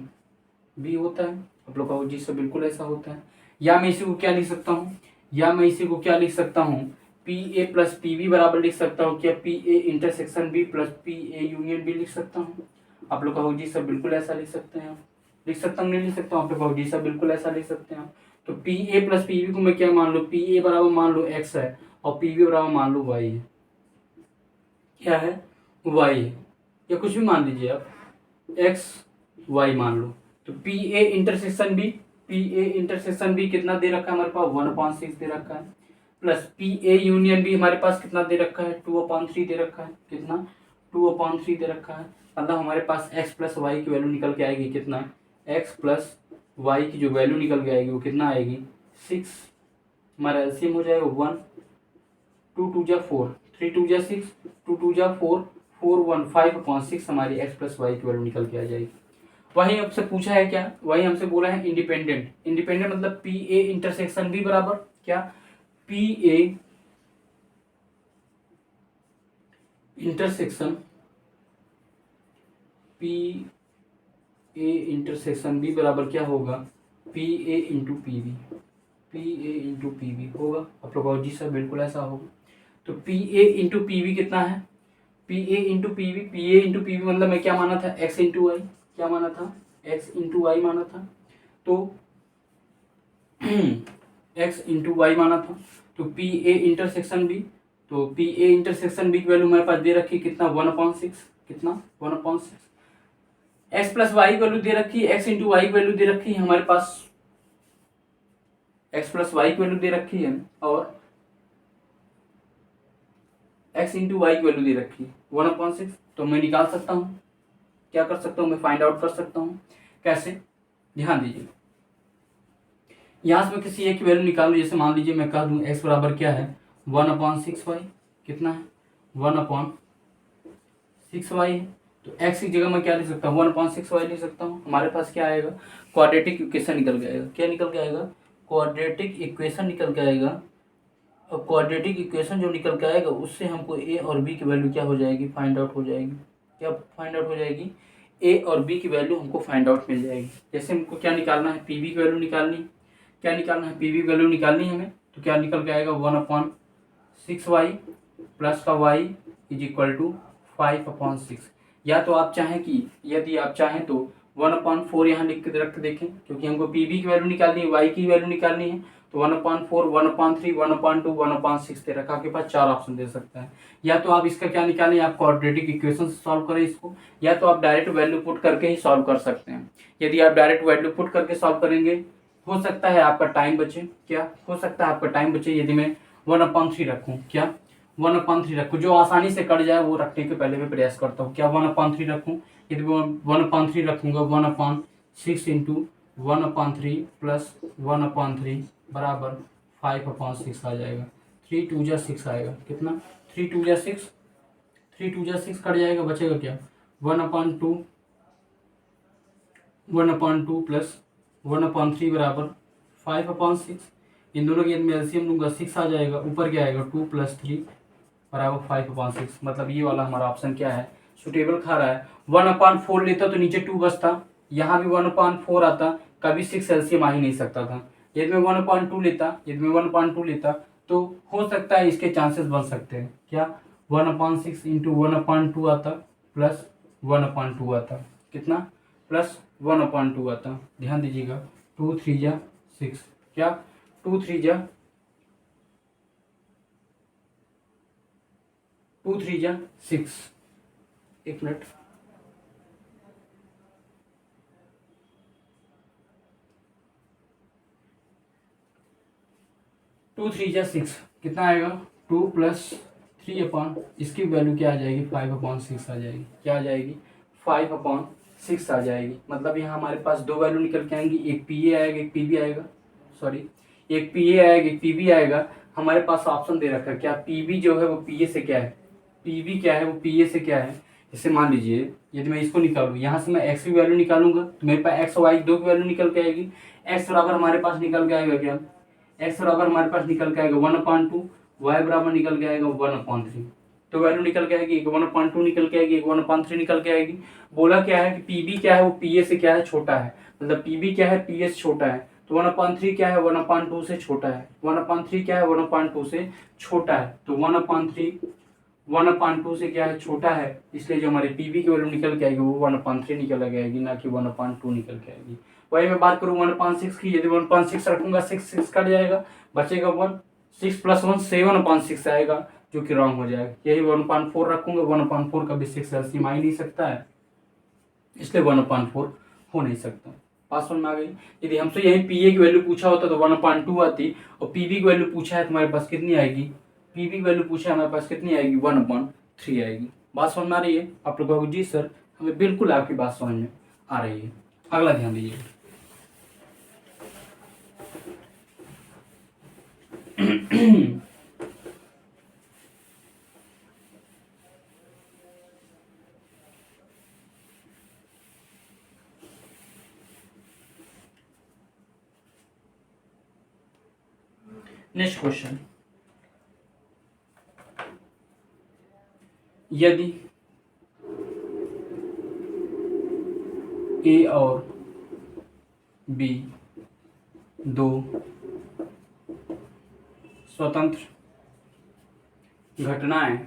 बी होता है। आप लोग का जी से बिल्कुल ऐसा होता है। या मैं इसी को क्या लिख सकता हूँ, या मैं इसी को क्या लिख सकता हूँ, P A plus P B बराबर लिख सकता हूँ क्या, P A intersection B plus P A union B लिख सकता हूँ। आप लोग कहो जी सब बिल्कुल ऐसा लिख सकते हैं, लिख सकता हूँ नहीं लिख सकता हूँ, आप लोग कहो जी सब बिल्कुल ऐसा लिख सकते हैं। तो P A plus P B को मैं क्या मान लूँ, पी ए बराबर मान लो एक्स है और पी बी बराबर मान लो वाई है। क्या है, वाई है, या कुछ भी मान लीजिए आप, एक्स वाई मान लो। तो P A intersection B, P A intersection B कितना दे रखा है हमारे पास, 1/6 दे रखा है, plus P A union B हमारे पास कितना दे रखा है, 2/3 दे रखा है। कितना, 2/3 दे रखा है। मतलब हमारे पास x प्लस वाई की वैल्यू निकल के आएगी कितना, x प्लस वाई की जो वैल्यू निकल के आएगी वो कितना आएगी, 6। हमारा एलसीएम हो जाएगा 1, 2 2 जा 4, 3 2 जा 6, 2 2 जा 4, 4 1 5/6 हमारी x प्लस वाई की वैल्यू निकल के आ जाएगी। वहीं आपसे पूछा है क्या, वहीं हमसे बोला है इंडिपेंडेंट, इंडिपेंडेंट मतलब पी ए इंटरसेक्शन बी बराबर क्या, P A intersection, P A intersection B बराबर क्या होगा, P A into P B, P A into P B होगा। आप लोग जी सर बिल्कुल ऐसा होगा। तो P A into P B कितना है, P A into P B, P A into P B मतलब मैं क्या माना था, एक्स इंटू वाई, क्या माना था, एक्स इंटू वाई माना था। तो एक्स इंटू वाई माना था। तो पी ए इंटरसेक्शन बी, तो पी ए इंटरसेक्शन बी की वैल्यू हमारे पास दे रखी कितना, 1/6, कितना 1/6। एक्स प्लस वाई की वैल्यू दे रखी है, एक्स इंटू वाई की वैल्यू दे रखी है हमारे पास, एक्स प्लस वाई की वैल्यू दे रखी है और एक्स इंटू वाई की वैल्यू दे रखी है 1/6। तो मैं निकाल सकता हूँ, क्या कर सकता हूँ, मैं फाइंड आउट कर सकता हूँ। कैसे, ध्यान दीजिए, यहाँ से मैं किसी एक की वैल्यू निकालूँ, जैसे मान लीजिए मैं कह दूँ एक्स बराबर क्या है, 1/6 वाई, कितना है 1/6 वाई है। तो एक्स की जगह मैं क्या लिख सकता हूँ, 1/6 वाई लिख सकता हूँ। हमारे पास क्या आएगा, क्वाड्रेटिक इक्वेशन निकल के आएगा। क्या निकल के आएगा, क्वाड्रेटिक इक्वेशन निकल के आएगा। और क्वाड्रेटिक इक्वेशन जो निकल के आएगा उससे हमको ए और बी की वैल्यू क्या हो जाएगी, फाइंड आउट हो जाएगी। क्या फाइंड आउट हो जाएगी, ए और बी की वैल्यू हमको फाइंड आउट मिल जाएगी। जैसे हमको क्या निकालना है, पी बी की वैल्यू निकालनी, क्या निकालना है, पी बी की वैल्यू निकालनी है हमें। तो क्या निकल के आएगा, 1/6 वाई प्लस का वाई इज इक्वल टू 5/6। या तो आप चाहें कि, यदि आप चाहें तो 1/4 यहाँ लिख के रख देखें, क्योंकि हमको पी बी की वैल्यू निकालनी है, वाई की वैल्यू निकालनी है। तो 1/4, 1/3, 1/2, 1/6 दे रखा, आपके पास 4 ऑप्शन दे सकता है। या तो आप इसका क्या निकालें, आप क्वाड्रेटिक इक्वेशन से सॉल्व करें इसको, या तो आप डायरेक्ट वैल्यू पुट करके ही सॉल्व कर सकते हैं। यदि आप डायरेक्ट वैल्यू पुट करके सॉल्व करेंगे, हो सकता है आपका टाइम बचे, क्या हो सकता है आपका टाइम बचे। यदि मैं 1/3 रखूँ, क्या 1/3 रखूँ, जो आसानी से कट जाए वो रखने के पहले मैं प्रयास करता हूँ। क्या 1/3 रखूँ, यदि 1/3 रखूँगा, 1/6 इंटू 1/3 प्लस 1/3 बराबर 5/6 आ जाएगा। 3 2 जा 6 आएगा, कितना 3 2 जा 6, 3 2 जा 6 कट जाएगा, बचेगा क्या 1/2, 1/2 प्लस 1/3 बराबर 5/6। इन दोनों के में एलसीएम लूंगा 6 आ जाएगा, ऊपर क्या आएगा 2 + 3 बराबर 5/6। मतलब ये वाला हमारा ऑप्शन क्या है, सुटेबल खा रहा है। 1/4 लेता तो नीचे 2 बचता, यहाँ भी 1/4 आता, कभी 6 एलसीएम आ ही नहीं सकता था। यदि मैं 1/2 लेता, यदि मैं 1/2 लेता तो हो सकता है इसके चांसेस बन सकते हैं, क्या 1/6 इंटू 1/2 आता प्लस 1/2 आता, कितना प्लस 1/2 आता। ध्यान दीजिएगा 2 3 जा 6, क्या 2 3 जा 6। एक मिनट, 2 3 जा 6 कितना आएगा 2 + 3 इसकी वैल्यू क्या आ जाएगी 5/6 आ जाएगी, क्या आ जाएगी 5/6 आ जाएगी। मतलब यहाँ हमारे पास दो वैल्यू निकल के आएंगी, एक पी ए आएगा एक पी बी आएगा, सॉरी एक पी ए आएगा एक पी बी आएगा। हमारे पास ऑप्शन दे रखा है, क्या पी बी जो है वो पी ए से क्या है, पी बी क्या है वो पी ए से क्या है। जैसे मान लीजिए यदि मैं इसको निकालूँ, यहाँ से मैं एक्स की वैल्यू निकालूंगा तो मेरे पास एक्स वाई दो की वैल्यू निकल के आएगी। एक्स बराबर हमारे पास निकल के आएगा क्या, एक्स बराबर हमारे पास निकल के आएगा 1/2, वाई बराबर निकल के आएगा 1/3। तो वैल्यू निकल के आएगी, एक 1/2 निकल के आएगी, एक 1/3 निकल के आएगी। बोला क्या है कि पीबी क्या है वो पीए से क्या है छोटा है, मतलब पीबी क्या है पीए से छोटा है। तो 1/3 क्या है 1/2 से छोटा है, 1/3 क्या है 1/2 से छोटा है। तो 1/3 1/2 से क्या है छोटा है, इसलिए जो हमारे पीबी की वैल्यू निकल के आएगी वो 1/3 निकल के आएगी, ना कि 1/2 निकल के आएगी। वही मैं बात करूँ 1/6 की, यदि 1/6 रखूंगा 6 कट जाएगा, बचेगा 1, 6 + 1 7/6 आएगा, जो कि रॉन्ग हो जाएगा। यही 1/4 रखूंगा, 1/4 का भी 6 एलसीएम आ ही नहीं सकता है, इसलिए 1/4 हो नहीं सकता। पास में आ गई। यदि हमसे यही पी ए की वैल्यू पूछा होता तो 1/2 आती, और पी बी की वैल्यू पूछा है तुम्हारे पास कितनी आएगी, पी बी की वैल्यू पूछा है हमारे पास कितनी आएगी 1/3 आएगी। बात समझ में आ रही है। आप लोग कहोगे जी सर हमें बिल्कुल आपकी बात समझ में आ रही है। अगला ध्यान दीजिए नेक्स्ट क्वेश्चन, यदि ए और बी दो स्वतंत्र घटनाएं,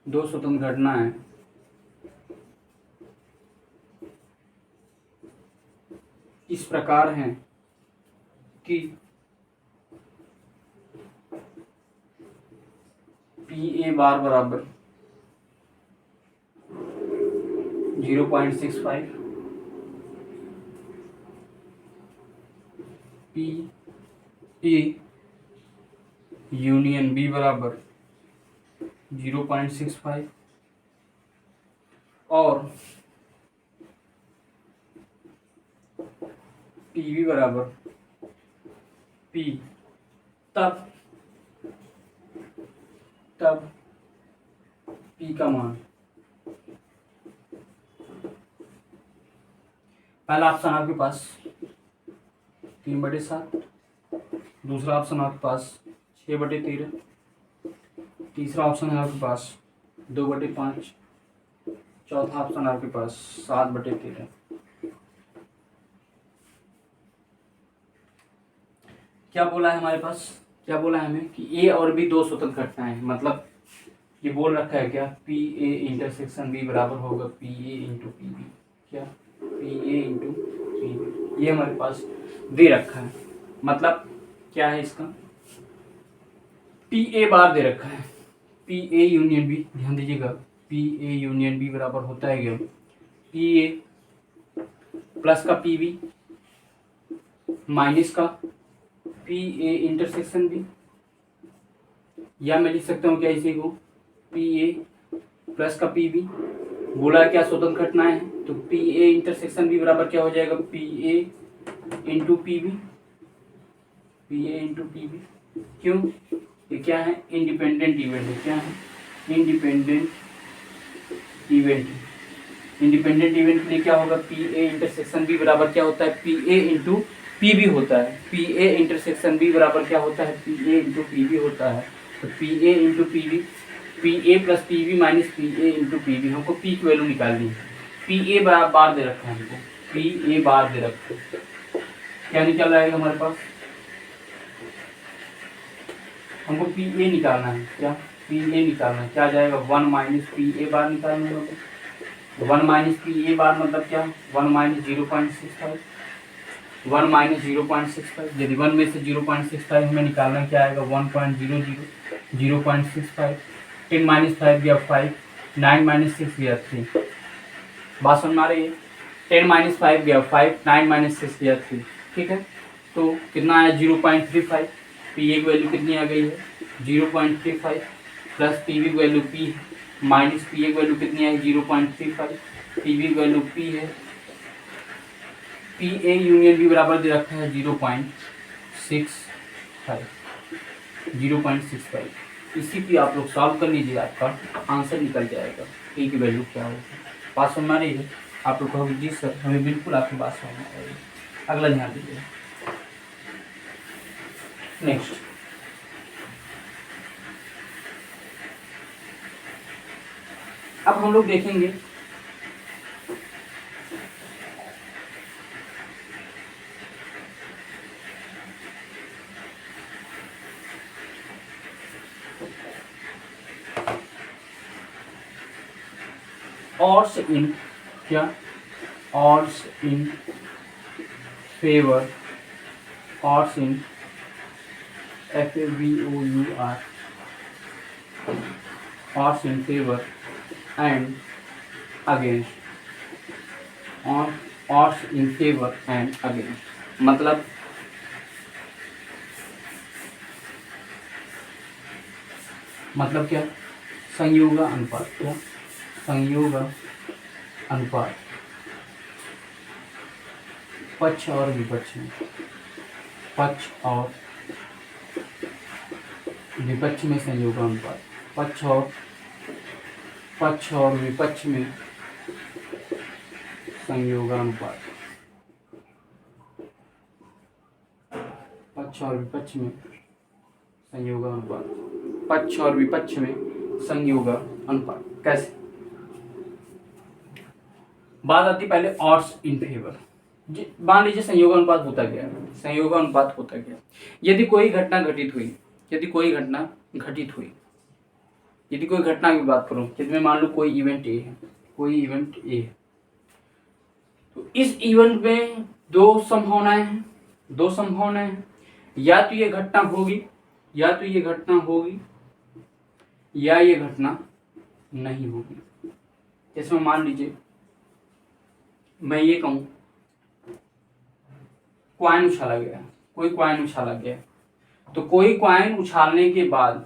दो स्वतंत्र घटनाएं इस प्रकार हैं कि पी ए बार बराबर 0.65, पी ए यूनियन बी बराबर 0.65 और पी बी बराबर पी, तब पी का मान, पहला ऑप्शन आपके पास 3/7, दूसरा ऑप्शन आपके पास 6/13, तीसरा ऑप्शन है आपके पास 2/5, चौथा ऑप्शन आपके पास 7/13। क्या बोला है हमारे पास, क्या बोला है हमें कि ए और बी दो स्वतंत्र घटनाएं हैं, मतलब ये बोल रखा है क्या पी ए इंटरसेक्शन बी बराबर होगा P A into P B, क्या P A into P B, ये हमारे पास दे रखा है। मतलब क्या है इसका, पी ए बार दे रखा है, पी ए यूनियन बी, ध्यान दीजिएगा पी ए यूनियन बी बराबर होता है क्या पी ए प्लस का पी बी माइनस का पी ए इंटरसेक्शन बी, या मैं लिख सकता हूँ क्या इसी को पी ए प्लस का पी बी। बोला क्या स्वतंत्र घटनाएं हैं, तो पी ए इंटरसेक्शन बी बराबर क्या हो जाएगा P A into P B, P A into P B. क्यों? ये क्या है? इंडिपेंडेंट इवेंट है। क्या है? Independent event. इंडिपेंडेंट इवेंट के लिए क्या होगा? पी ए इंटरसेक्शन बी बराबर क्या होता है? P A into P B होता है। पी ए इंटरसेक्शन बी बराबर क्या होता है? P A into P B होता है। तो P A into P B, P A plus P B minus P A into P B, हमको पी की वैल्यू निकालनी है। पी ए बार दे रखा है हमको, पी ए बार दे रखा है। क्या निकल आएगा हमारे पास? हमको पी ए निकालना है। क्या? पी ए निकालना है। क्या जाएगा? 1 माइनस पी ए बार निकालना है हमको। 1 माइनस पी ए बार मतलब क्या? 1 माइनस 0.65, 1 माइनस 0.65। यदि 1 में से 0.65 हमें निकालना है, क्या आएगा? 1.00, 0.65। 10 माइनस 5 गया 5, 9 माइनस 6 गया 3। बात समझ में आ रही है? 10 माइनस 5 गया 5, 9 माइनस 6 गया 3। ठीक है, तो कितना आया? 0.35। पी ए की वैल्यू कितनी आ गई है? 0.35 प्लस पी बी की वैल्यू पी माइनस पी ए की वैल्यू कितनी आई? 0.35। पी बी की वैल्यू पी है। पी ए यूनियन बी बराबर दे रखा है 0.65, 0.65। इसी की आप लोग सॉल्व कर लीजिए, आपका आंसर निकल जाएगा। पी की वैल्यू क्या होगी? बात समझ में आ रही है? आप लोग कहोगे जी सर हमें बिल्कुल आपकी बात समझ में आ रही है। अगला ध्यान दीजिए। नेक्स्ट, अब हम लोग देखेंगे odds in, क्या? odds in favor, odds in FAVOUR, odds in favor and against, odds in favor and against मतलब क्या? संयोग अनुपात। क्या? संयोग अनुपात पक्ष और विपक्ष में, पक्ष और विपक्ष में संयोग अनुपात, पक्ष और विपक्ष में संयोगानुपात, पक्ष और विपक्ष में संयोगानुपात, पक्ष और विपक्ष में संयोगानुपात। कैसे? बात आती पहले ऑड्स इन फेवर। मान लीजिए संयोगानुपात होता गया, संयोगानुपात होता गया। यदि कोई घटना घटित हुई, यदि कोई घटना की बात करूं, यदि मैं मान लूं कोई इवेंट ए है, कोई इवेंट ए है, तो इस इवेंट में दो संभावनाएं हैं, या तो ये घटना होगी, या ये घटना नहीं होगी। जैसे मान लीजिए मैं ये कहूं कॉइन उछाला गया, कोई कॉइन उछाला गया, तो कोई कॉइन उछालने के बाद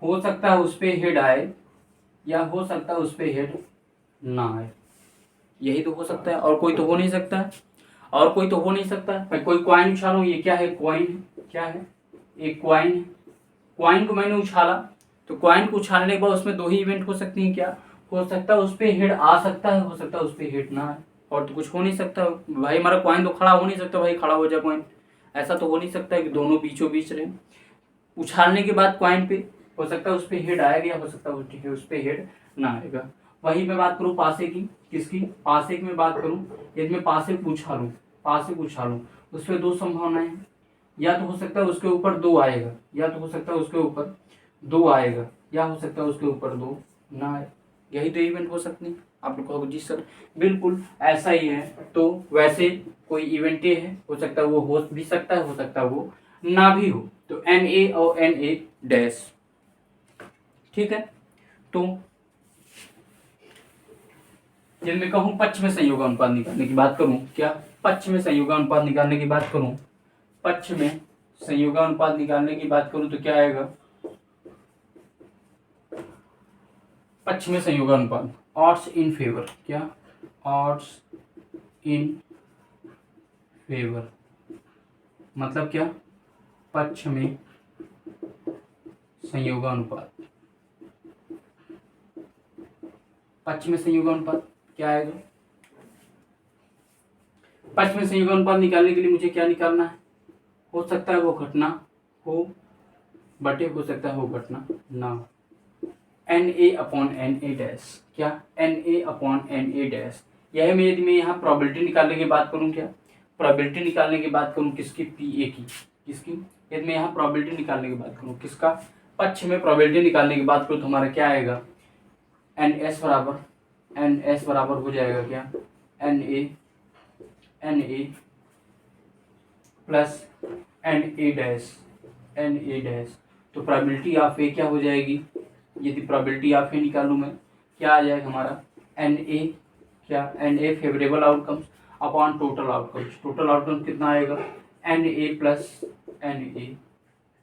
हो सकता है उस पे हेड आए, या हो सकता है उस पे हेड ना आए। यही तो हो सकता है, और कोई तो हो नहीं सकता है, मैं कोई कॉइन उछालूं, ये क्या है? कॉइन है। क्या है? एक कॉइन है। कॉइन को मैंने उछाला, तो कॉइन को उछालने के बाद उसमें दो ही इवेंट हो सकती हैं। क्या हो सकता है? उस पे हेड आ सकता है, हो सकता है उस पे हेड ना आए, और तो कुछ हो नहीं सकता भाई। हमारा कॉइन तो खड़ा हो नहीं सकता भाई, खड़ा हो जाए कॉइन, ऐसा तो हो नहीं सकता है कि दोनों बीचों बीच रहे। उछालने के बाद कॉइन पे हो सकता है उस पे हेड आएगा, या हो सकता है उस पे हेड ना आएगा। वहीं मैं बात करूं पासे की, किसकी? पासे की मैं बात करूं, यदि मैं पासे को उछालूं, उस पे दो संभावनाएं हैं। या तो हो सकता है उसके ऊपर दो आएगा, या हो सकता है उसके ऊपर दो ना आए। यही तो इवेंट हो सकती है। आप लोग कहोगे जी सर बिल्कुल ऐसा ही है, तो वैसे कोई इवेंट है, हो सकता है वो हो भी सकता है, हो सकता है वो ना भी हो। तो NA और NA डैश। ठीक है, तो जब मैं कहूं पक्ष में संयोगानुपात निकालने की बात करूं, क्या? पक्ष में संयोगानुपात निकालने की बात करूं, तो क्या आएगा? पक्ष में संयोगानुपात ऑड्स इन फेवर। क्या? ऑड्स इन फेवर मतलब क्या, पक्ष में संयोगानुपात। पक्ष में संयोगानुपात क्या आएगा, पक्ष में संयोगानुपात निकालने के लिए मुझे क्या निकालना है, हो सकता है वो घटना हो बटे हो सकता है वो घटना ना हो। NA/NA डैश, क्या NA/NA डैश। यह में यदि मैं यहाँ प्रोबेबिलिटी निकालने की बात करूँ, क्या प्रोबेबिलिटी निकालने की बात करूँ किसकी, PA की, किसकी, यदि मैं यहाँ प्रोबेबिलिटी निकालने की बात करूँ किसका, पक्ष में प्रोबेबिलिटी निकालने की बात करूँ तो हमारा क्या आएगा, NS बराबर हो जाएगा क्या, NA प्लस NA डैश। तो प्रोबेबिलिटी ऑफ ए क्या हो जाएगी, यदि प्रोबेबिलिटी ऑफ ए निकालूँ मैं, क्या आ जाएगा हमारा, NA, क्या NA favourable outcomes upon total outcomes. Total outcomes कितना आएगा, NA प्लस NA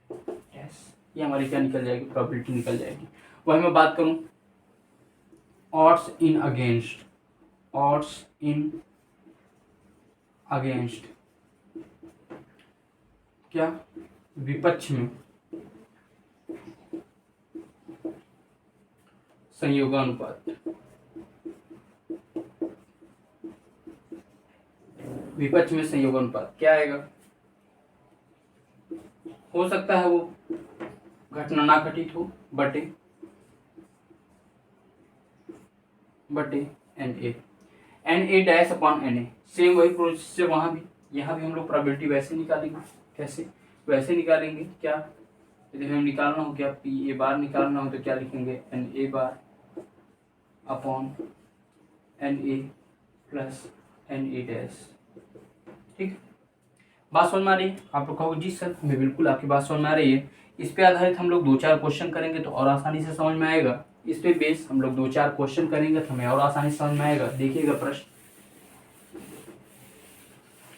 डैश। ये हमारी क्या निकल जाएगी, प्रोबेबिलिटी निकल जाएगी। वही मैं बात करूँ ऑड्स इन अगेंस्ट, क्या विपक्ष में संयोगानुपात, विपक्ष में संयोगानुपात क्या आएगा, हो सकता है वो घटना ना घटित हो बटे NA dash upon NA। Same वही प्रोसेस से वहाँ भी, यहाँ भी हम लोग प्रोबेबिलिटी वैसे निकालेंगे, कैसे, वैसे निकालेंगे, क्या यदि हमें निकालना हो, क्या PA बार निकालना हो तो क्या लिखेंगे, NA bar upon NA plus NA dash. ठीक, बात समझ में आ रही है, आप लोग कहोगे जी सर हमें बिल्कुल आपकी बात समझ में आ रही है। इस पे आधारित हम लोग 2-4 क्वेश्चन करेंगे तो और आसानी से समझ में आएगा। इस पे बेस हम लोग 2-4 क्वेश्चन करेंगे तो हमें और आसानी से समझ में आएगा। देखिएगा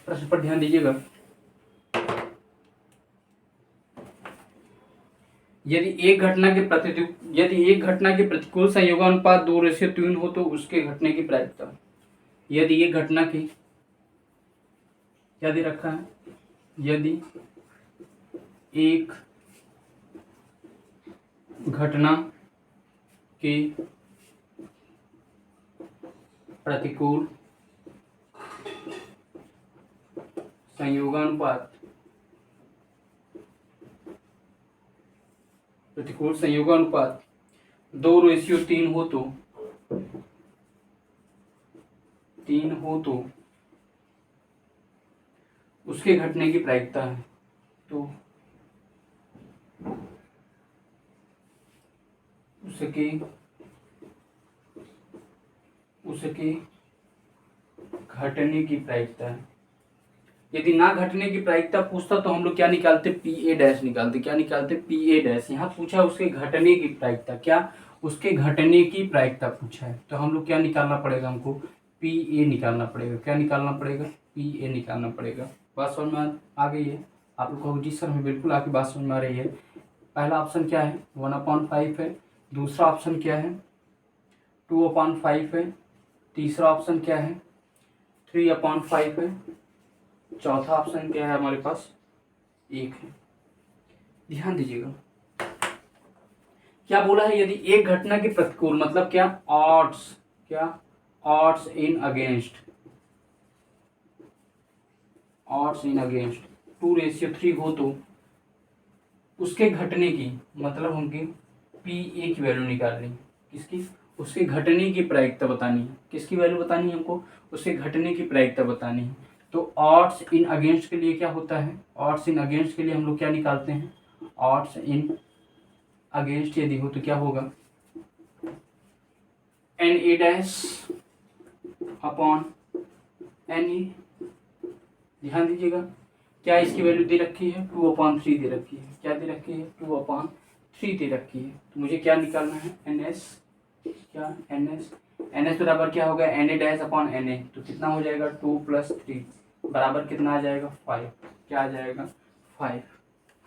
प्रश्न पर ध्यान दीजिएगा। यदि एक घटना के प्रतिकूल संयोगानुपात 2:3 हो तो उसके घटने की प्रायिकता, यदि ये घटना की, क्या दे रखा है, यदि एक घटना के प्रतिकूल संयोगानुपात 2:3 हो तो उसके घटने की प्रायिकता है, तो उसके घटने की प्रायिकता है। यदि ना घटने की प्रायिकता पूछता तो हम लोग क्या निकालते, PA डैश निकालते, क्या निकालते, PA डैश। यहाँ पूछा उसके घटने की प्रायिकता, क्या उसके घटने की प्रायिकता पूछा है तो हम लोग क्या निकालना पड़ेगा, हमको PA निकालना पड़ेगा। क्या निकालना पड़ेगा, PA निकालना पड़ेगा। बात समझ में आ गई है आप लोग कहोगे जी सर हमें बिल्कुल आपकी बात समझ में आ रही है। पहला ऑप्शन क्या है, 1/5 है, दूसरा ऑप्शन क्या है, 2/5 है, तीसरा ऑप्शन क्या है, 3/5 है, चौथा ऑप्शन क्या है हमारे पास, 1 है। ध्यान दीजिएगा क्या बोला है, यदि एक घटना के प्रतिकूल, मतलब क्या ऑड्स, क्या ऑड्स इन अगेंस्ट 2:3 हो तो उसके घटने की, मतलब हमके PA की वैल्यू निकालनी, किसकी, उसके घटने की प्रायिकता बतानी है। किसकी वैल्यू बतानी है हमको, उसके घटने की प्रायिकता बतानी है। तो ऑड्स इन अगेंस्ट के लिए क्या होता है, ऑड्स इन अगेंस्ट के लिए हम लोग क्या निकालते हैं, ऑड्स इन अगेंस्ट यदि हो तो क्या होगा, NA डैश अपॉन NA। ध्यान दीजिएगा क्या इसकी वैल्यू दे रखी है, 2/3 दे रखी है। क्या दे रखी है, 2/3 दे रखी है। तो मुझे क्या निकालना है, NS, क्या NS बराबर क्या होगा, NA डैश अपॉन NA। तो कितना हो जाएगा, 2 + 3 बराबर कितना आ जाएगा, 5। क्या आ जाएगा, 5।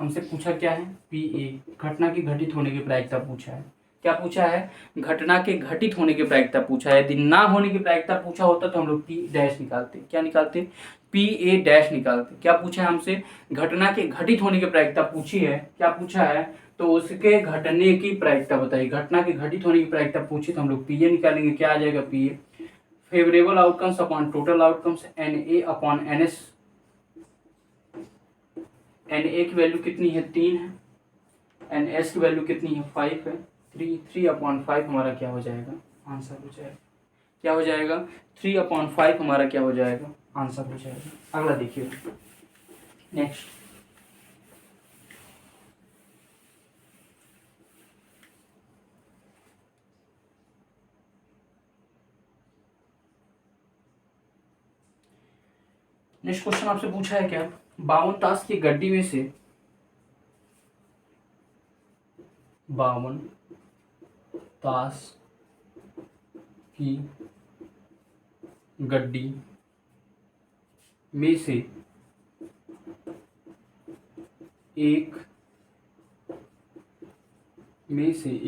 हमसे पूछा क्या है, PA, घटना के घटित होने की प्रायिकता पूछा है। क्या पूछा है, घटना के घटित होने की प्रायिकता पूछा है। यदि ना होने की प्रायिकता पूछा होता तो हम लोग P डैश निकालते। क्या निकालते, पी ए डैश निकालते। क्या पूछा है हमसे? घटना के घटित होने की प्रायिकता पूछी है। क्या पूछा है? तो उसके घटने की प्रायिकता बताइए। घटना के घटित होने की प्रायिकता पूछी तो हम लोग पी ए निकालेंगे। क्या आ जाएगा? P A favourable outcomes upon total outcomes N A upon N S. N A की वैल्यू कितनी है? 3 है। एन एस की वैल्यू कितनी है? 5 है। 3/5 हमारा क्या हो जाएगा? आंसर हो जाएगा। क्या हो जाएगा? 3/5 हमारा क्या हो जाएगा? आंसर हो जाएगा। अगला देखिए, नेक्स्ट। नेक्स्ट क्वेश्चन आपसे पूछा है क्या? 52 ताश की गड्डी में से 52 ताश की गड्डी में से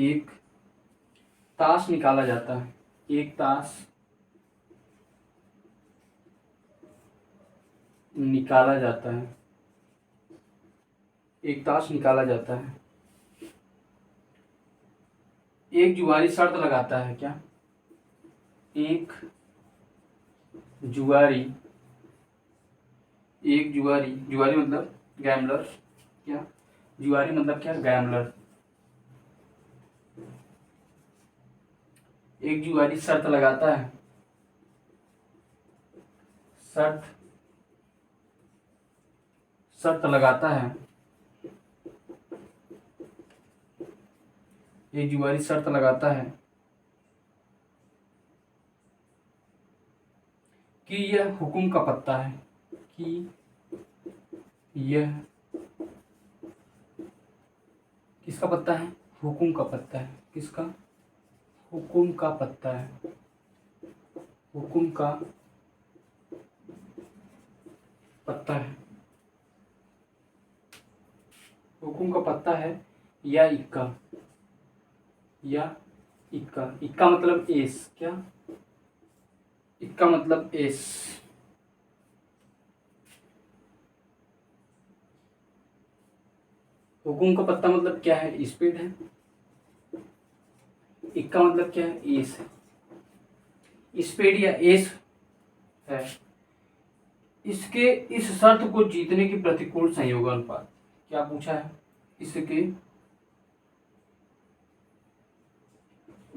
एक ताश निकाला जाता है। एक ताश निकाला जाता है। एक ताश निकाला जाता है। एक जुआरी शर्त लगाता है। क्या? एक जुआरी जुआरी मतलब गैम्बलर। क्या? जुआरी मतलब क्या? गैम्बलर। एक जुआरी शर्त लगाता है। शर्त लगाता है। एक जुआरी शर्त लगाता है कि यह हुकुम का पत्ता है। कि यह किसका पत्ता है? हुकुम का पत्ता है। किसका? हुकुम का पत्ता है। हुकुम का पत्ता है। हुकुम का पत्ता है या इक्का। इक्का मतलब एस। क्या? इक्का मतलब एस। हुकुम का पत्ता मतलब क्या है? स्पीड है। इक्का मतलब क्या है? एस है। स्पीड या एस है। इसके इस शर्त को जीतने की प्रतिकूल संयोगानुपात। क्या पूछा है? इसके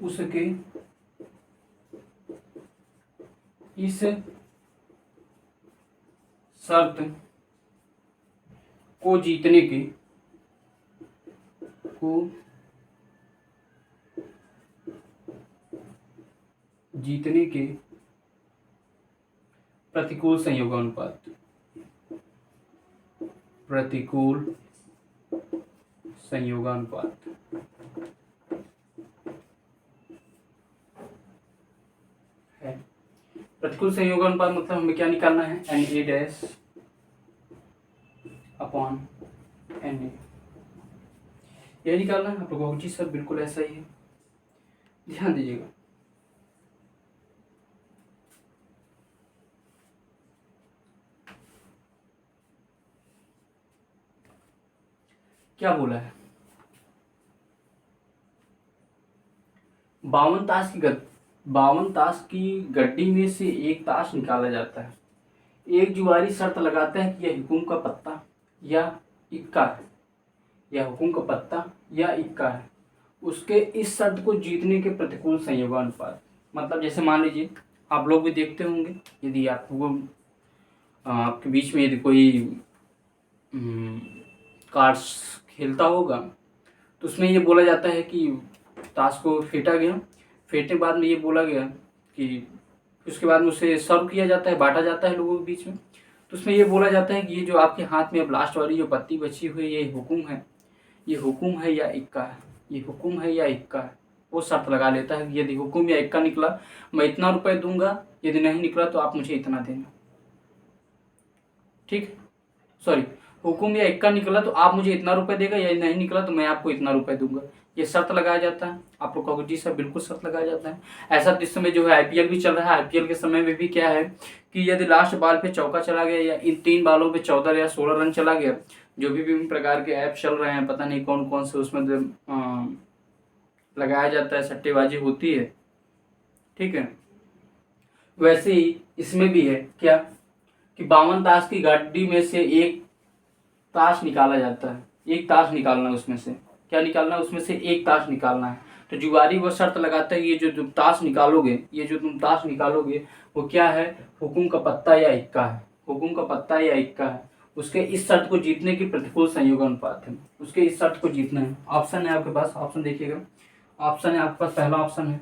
उसके इस शर्त को जीतने के प्रतिकूल संयोगानुपात। प्रतिकूल संयोगानुपात है। प्रतिकूल संयोगानुपात मतलब हमें क्या निकालना है? N A dash upon N A, यह निकालना है आप लोगों को। जी सर बिल्कुल ऐसा ही है, ध्यान दीजिएगा। क्या बोला है? 52 ताश की गड्डी में से एक ताश निकाला जाता है। एक जुआरी शर्त लगाता है कि यह हुकुम का पत्ता या इक्का है। यह हुकुम का पत्ता या इक्का है। उसके इस शर्त को जीतने के प्रतिकूल संयोगानुपात मतलब जैसे मान लीजिए आप लोग भी देखते होंगे, यदि आपको आपके बीच में यदि कोई कार्ड्स खेलता होगा तो उसमें ये बोला जाता है कि ताश को फेंटा गया। फेंटने के बाद में ये बोला गया कि उसके बाद में उसे सर्व किया जाता है, बांटा जाता है लोगों के बीच में। तो उसमें ये बोला जाता है कि ये जो आपके हाथ में अब लास्ट वाली जो पत्ती बची हुई है, ये हुकुम है या इक्का है। ये हुकुम है या इक्का है। वो शर्त लगा लेता है कि यदि हुकुम या इक्का निकला मैं इतना रुपए दूंगा, यदि नहीं निकला तो आप मुझे इतना देना। ठीक, सॉरी, हुकुम या इक्का निकला तो आप मुझे इतना रुपए देगा, या नहीं निकला तो मैं आपको इतना रुपए दूंगा। ये शर्त लगाया जाता है। आप लोग कहोगे जी सर बिल्कुल शर्त लगाया जाता है। ऐसा इस समय जो है आईपीएल भी चल रहा है, आईपीएल के समय में भी क्या है कि यदि लास्ट बॉल पे चौका चला गया या इन 3 बॉलों पे 14 या 16 रन चला गया, जो भी विभिन्न प्रकार के ऐप चल रहे हैं, पता नहीं कौन कौन से उसमें लगाया जाता है, सट्टेबाजी होती है, ठीक है। वैसे ही इसमें भी है क्या कि 52 ताश की गाड़ी में से एक ताश निकाला जाता है, एक ताश निकालना है उसमें से, क्या निकालना है उसमें से एक ताश निकालना है। तो जुआरी वो शर्त लगाता है ये जो तुम ताश निकालोगे, ये जो तुम ताश निकालोगे वो क्या है, हुकुम का पत्ता या इक्का है, हुकुम का पत्ता या इक्का है। उसके इस शर्त को जीतने की प्रतिकूल संयोग अनुपात है, उसके इस शर्त को जीतना है। ऑप्शन है आपके पास, ऑप्शन देखिएगा, ऑप्शन है आपके पास, पहला ऑप्शन है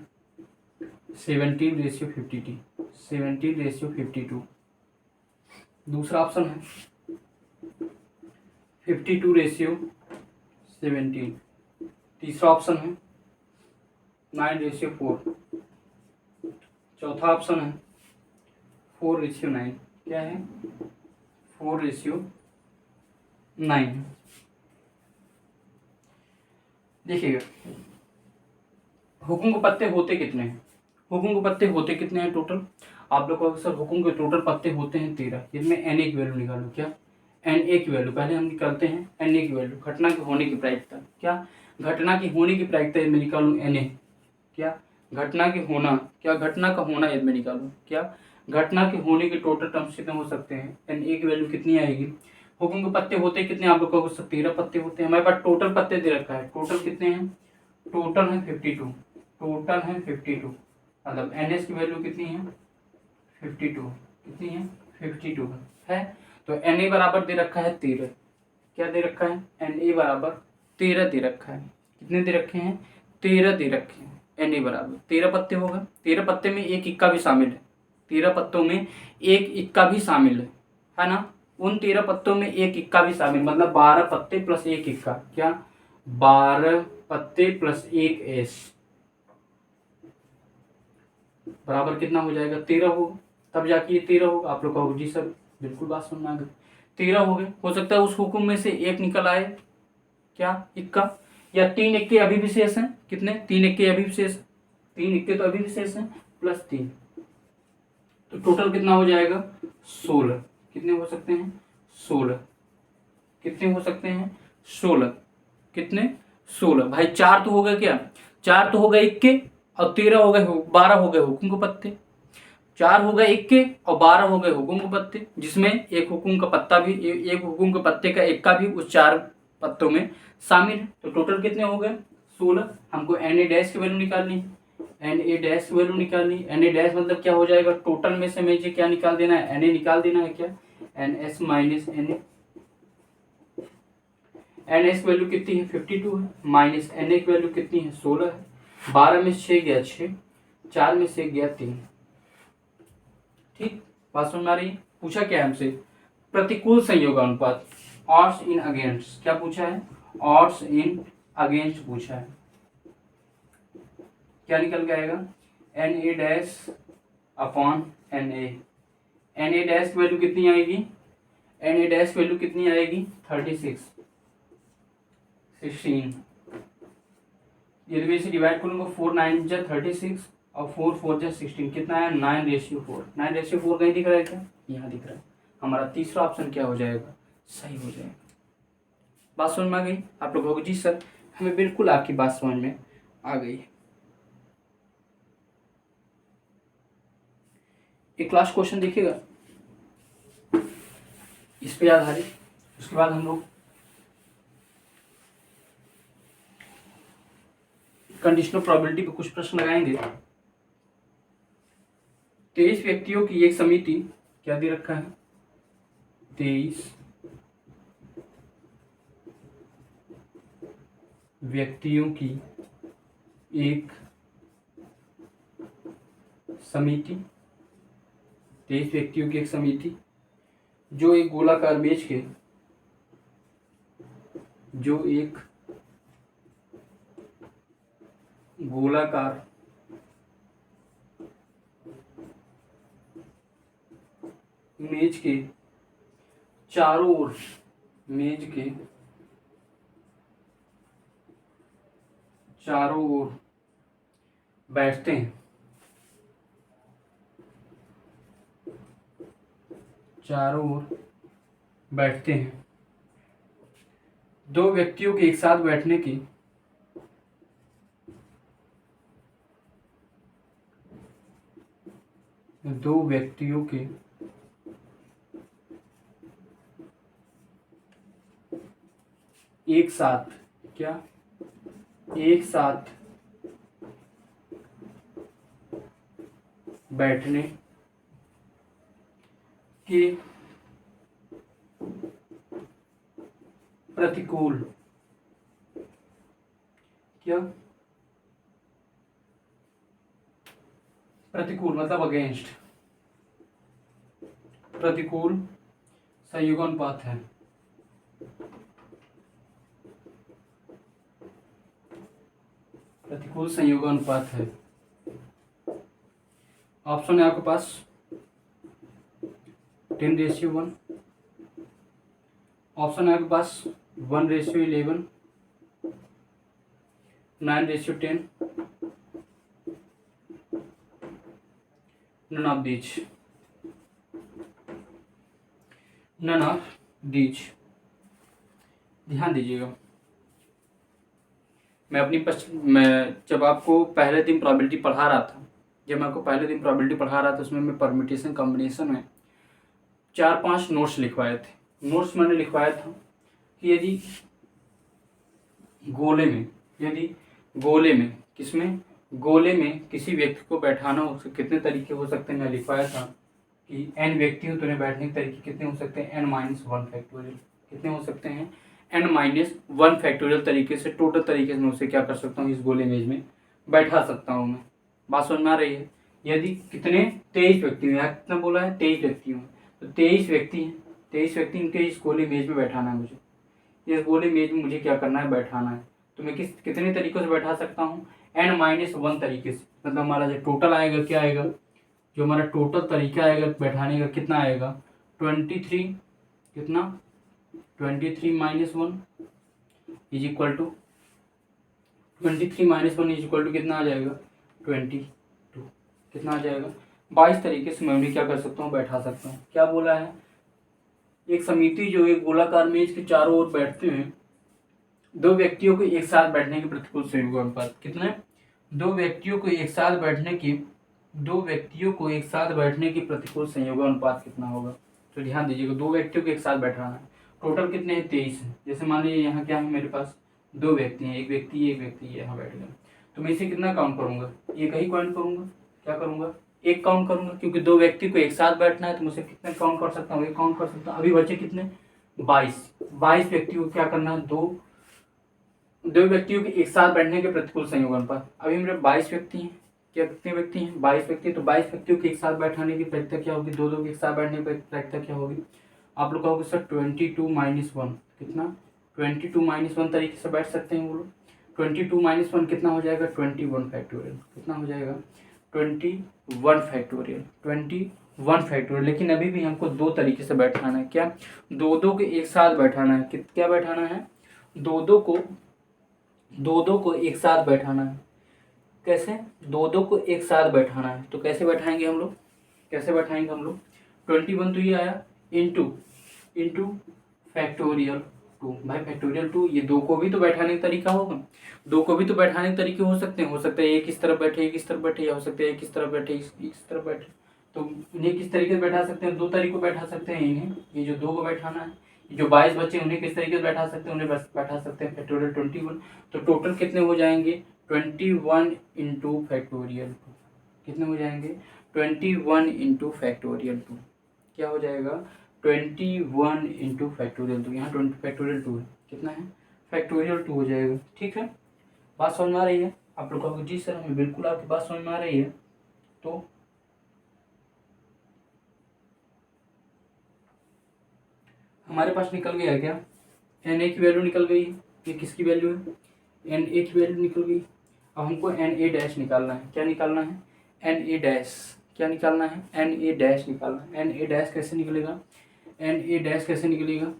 17:52, 17:52। दूसरा ऑप्शन है 52:17। तीसरा ऑप्शन है 9:4। चौथा ऑप्शन है 4:9। क्या है, 4:9। देखिएगा हुकुम के पत्ते होते कितने हैं, हुकुम के पत्ते होते कितने हैं टोटल। आप लोग को सर हुकुम के टोटल पत्ते होते हैं 13। इसमें एन ए की वैल्यू निकालो। क्या, एन ए की वैल्यू पहले हम निकालते हैं, एन ए की वैल्यू, घटना के होने की प्रायिकता। क्या, घटना की होने की प्रायिकता इसमें निकालूं एन ए। क्या, घटना की होना, क्या घटना का होना इसमें निकालूं। क्या, घटना के होने के टोटल टर्म्स कितने हो सकते हैं, एन ए की वैल्यू कितनी आएगी। हुकुम के पत्ते होते कितने, आप लोग को 13 पत्ते होते हैं। हमारे पास टोटल पत्ते दे रखा है, टोटल कितने हैं, टोटल है 52, टोटल है 52। मतलब एन एस की वैल्यू कितनी है 52, कितनी है 52 है। तो एन ए बराबर दे रखा है 13। क्या दे रखा है, एन ए बराबर 13 दे रखा है। कितने दे रखे हैं, 13 दे रखे हैं। एन ए बराबर 13 पत्ते हो गए, 13 पत्ते में एक इक्का भी शामिल है, 13 पत्तों में एक इक्का भी शामिल है ना। उन 13 पत्तों में एक इक्का भी शामिल, मतलब 12 पत्ते प्लस एक इक्का। क्या, 12 पत्ते प्लस एक एस बराबर कितना हो जाएगा, 13 होगा। तब जाके ये 13 होगा। आप लोग कहोगे जी सर बिल्कुल बात समझ में आ गई, 13 हो गए। हो सकता है उस हुकुम में से एक निकल आए, क्या, इक्का, या 3 इक्के अभी विशेष हैं। कितने, 3 इक्के अभी विशेष, 3 इक्के तो अभी विशेष हैं, प्लस 3, तो टोटल कितना हो जाएगा 16। कितने हो सकते हैं 16। कितने हो सकते हैं 16। कितने 16। भाई 4 तो हो गए, क्या 4 तो हो गए इक्के, और 13 हो गए, 12 हो गए हुकुम के पत्ते। 4 हो गए इक्के और 12 हो गए हुकुम के पत्ते, जिसमें एक हुकुम का पत्ता भी, एक हुकुम के पत्ते का इक्का भी उस 4 पत्तों में शामिल है। तो टोटल कितने हो गए 16। हमको एन ए डैश की वैल्यू निकालनी है, एन ए डैश की वैल्यू निकालनी। एन ए डैश मतलब क्या हो जाएगा, टोटल में से मुझे क्या निकाल देना है, एन ए निकाल देना है। क्या, N S minus N A, N S की वैल्यू कितनी है 52 है, माइनस एन ए की वैल्यू कितनी है 16 है। 12 में 6 गया 6, 4 में से गया 3। ठीक, बात समझ में आ रही है। पूछा क्या है हमसे, प्रतिकूल संयोगानुपात, ऑड्स इन अगेंस्ट। क्या पूछा है, ऑड्स इन अगेंस्ट पूछा है। क्या निकल के आएगा, N A dash upon N A. N A dash की वैल्यू कितनी आएगी, एन ए डैश की वैल्यू कितनी आएगी 36, 16। यदि से डिवाइड करूंगा 4 9 जा 36 और 4 4 जा 16, कितना है 9:4। 9:4 कहीं दिख रहा है क्या, यहाँ दिख रहा है। हमारा तीसरा ऑप्शन क्या हो जाएगा, सही हो जाएगा। बात समझ में आ गई। आप लोग कहोगे जी सर हमें बिल्कुल आपकी बात समझ में आ गई। एक लास्ट क्वेश्चन देखिएगा इस पे आधारित, उसके बाद हम लोग कंडीशनल प्रोबेबिलिटी पे कुछ प्रश्न लगाएंगे। 23 व्यक्तियों की एक समिति, क्या दे रखा है 23 व्यक्तियों की एक समिति, 23 व्यक्तियों की एक समिति जो एक गोलाकार मेज के, जो एक गोलाकार मेज के चारों ओर, मेज के चारों ओर बैठते हैं, चारों ओर बैठते हैं। दो व्यक्तियों के एक साथ बैठने की दो व्यक्तियों के एक साथ क्या एक साथ बैठने के प्रतिकूल क्या प्रतिकूल मतलब अगेंस्ट प्रतिकूल संयुगानुपात है। प्रतिकूल संयुगानुपात है। ऑप्शन है आपके पास 10:1, ऑप्शन है आपके पास 1:11, 9:10, none of these, none of these। ध्यान दीजिएगा, मैं जब आपको पहले दिन प्रोबेबिलिटी पढ़ा रहा था, उसमें मैं परम्यूटेशन कॉम्बिनेशन में 4-5 नोट्स लिखवाए थे। नोट्स मैंने लिखवाया था कि यदि गोले में किसी व्यक्ति को बैठाना हो, उसके कितने तरीके हो सकते हैं। मैं लिखवाया था कि n व्यक्ति हो तो उन्हें बैठने के तरीके कितने हो सकते हैं, n-1 फैक्टोरियल। कितने हो सकते हैं, n-1 फैक्टोरियल तरीके से, टोटल तरीके से मैं उसे क्या कर सकता हूँ, इस गोले मेज में बैठा सकता हूँ मैं। बात समझ में आ रही है। यदि कितने 23 व्यक्ति हैं, यहाँ कितना बोला है, 23 व्यक्ति हैं, तो 23 व्यक्ति हैं, 23 व्यक्ति इनके इस गोले मेज में बैठाना है मुझे। इस गोले मेज में मुझे क्या करना है, बैठाना है। तो मैं कितने तरीकों से बैठा सकता हूँ, n-1 तरीके से। मतलब हमारा जो टोटल आएगा, क्या आएगा, जो हमारा टोटल तरीका आएगा बैठाने का, कितना आएगा, 23, कितना 23-1 is equal to 23-1 is equal to कितना आ जाएगा, 22। कितना आ जाएगा, 22 तरीके से मैं उन्हें क्या कर सकता हूँ, बैठा सकता हूँ। क्या बोला है, एक समिति जो एक गोलाकार मेज के चारों ओर बैठते हैं, दो व्यक्तियों को एक साथ बैठने के प्रतिकूल संयुगानुपात कितने, दो व्यक्तियों को एक साथ बैठने की प्रतिकूल संयोगानुपात कितना होगा। तो ध्यान दीजिएगा, दो व्यक्तियों को एक साथ बैठाना है। टोटल कितने हैं, 23 हैं। जैसे मान लीजिए यहाँ क्या है, मेरे पास दो व्यक्ति हैं, एक व्यक्ति यहाँ बैठ गया, तो मैं इसे कितना काउंट करूंगा, एक ही काउंट करूंगा। क्या करूंगा, एक काउंट करूंगा, क्योंकि दो व्यक्ति को एक साथ बैठना है, तो मुझे कितने काउंट कर सकता हूँ, एक काउंट कर सकता हूँ। अभी बचे कितने, 22 व्यक्तियों को क्या करना है, दो व्यक्तियों के एक साथ बैठने के प्रतिकूल संयोगानुपात। अभी मेरे 22 व्यक्ति हैं, क्या कितने व्यक्ति हैं, 22 व्यक्ति। तो 22 व्यक्तियों के एक साथ बैठाने की प्रायिकता क्या होगी, दो के एक साथ बैठने की प्रायिकता क्या होगी। आप लोग कहोगे सर 22-1 कितना, 22-1 तरीके से बैठ सकते हैं वो लोग। 22-1 कितना हो जाएगा, 21 फैक्टोरियल। कितना हो जाएगा, 21 फैक्टोरियल। लेकिन अभी भी हमको दो तरीके से बैठाना है। क्या, दो के एक साथ बैठाना है। क्या बैठाना है, दो को एक साथ बैठाना है। कैसे, दो को एक साथ बैठाना है। तो कैसे बैठाएंगे हम लोग, 21 तो ये आया इंटू फैक्टोरियल 2। भाई फैक्टोरियल 2, ये दो को भी तो बैठाने का तरीका होगा, दो को भी तो बैठाने के तरीके हो सकते हैं। हो सकता है एक इस तरफ बैठे, एक इस तरफ बैठे, या हो सकता है एक इस तरफ बैठे, इस तरफ बैठे। तो इन्हें किस तरीके से बैठा सकते हैं, दो तरीकों बैठा सकते हैं इन्हें। ये जो दो को बैठाना है, जो 22 बच्चे उन्हें किस तरीके से बैठा सकते हैं, उन्हें बैठा सकते हैं फैक्टोरियल 21। तो टोटल कितने हो जाएंगे, 21 इंटू फैक्टोरियल 2। कितने हो जाएंगे, 21 इंटू फैक्टोरियल 2। क्या हो जाएगा, 21 इंटू फैक्टोरियल 2। यहाँ 20 फैक्टोरियल 2 है, कितना है, फैक्टोरियल 2 हो जाएगा। ठीक है, बात समझ में आ रही है। आप लोग कहोगे जी सर हमें बिल्कुल आपकी बात समझ में आ रही है। तो हमारे पास निकल गया क्या, एन ए की वैल्यू निकल गई। ये किसकी वैल्यू है, एन ए की वैल्यू निकल गई। अब हमको एन ए डैश निकालना है। क्या निकालना है, एन ए डैश। क्या निकालना है, एन ए डैश निकालना है। एन ए डैश कैसे निकलेगा, एन ए डैश कैसे निकलेगा,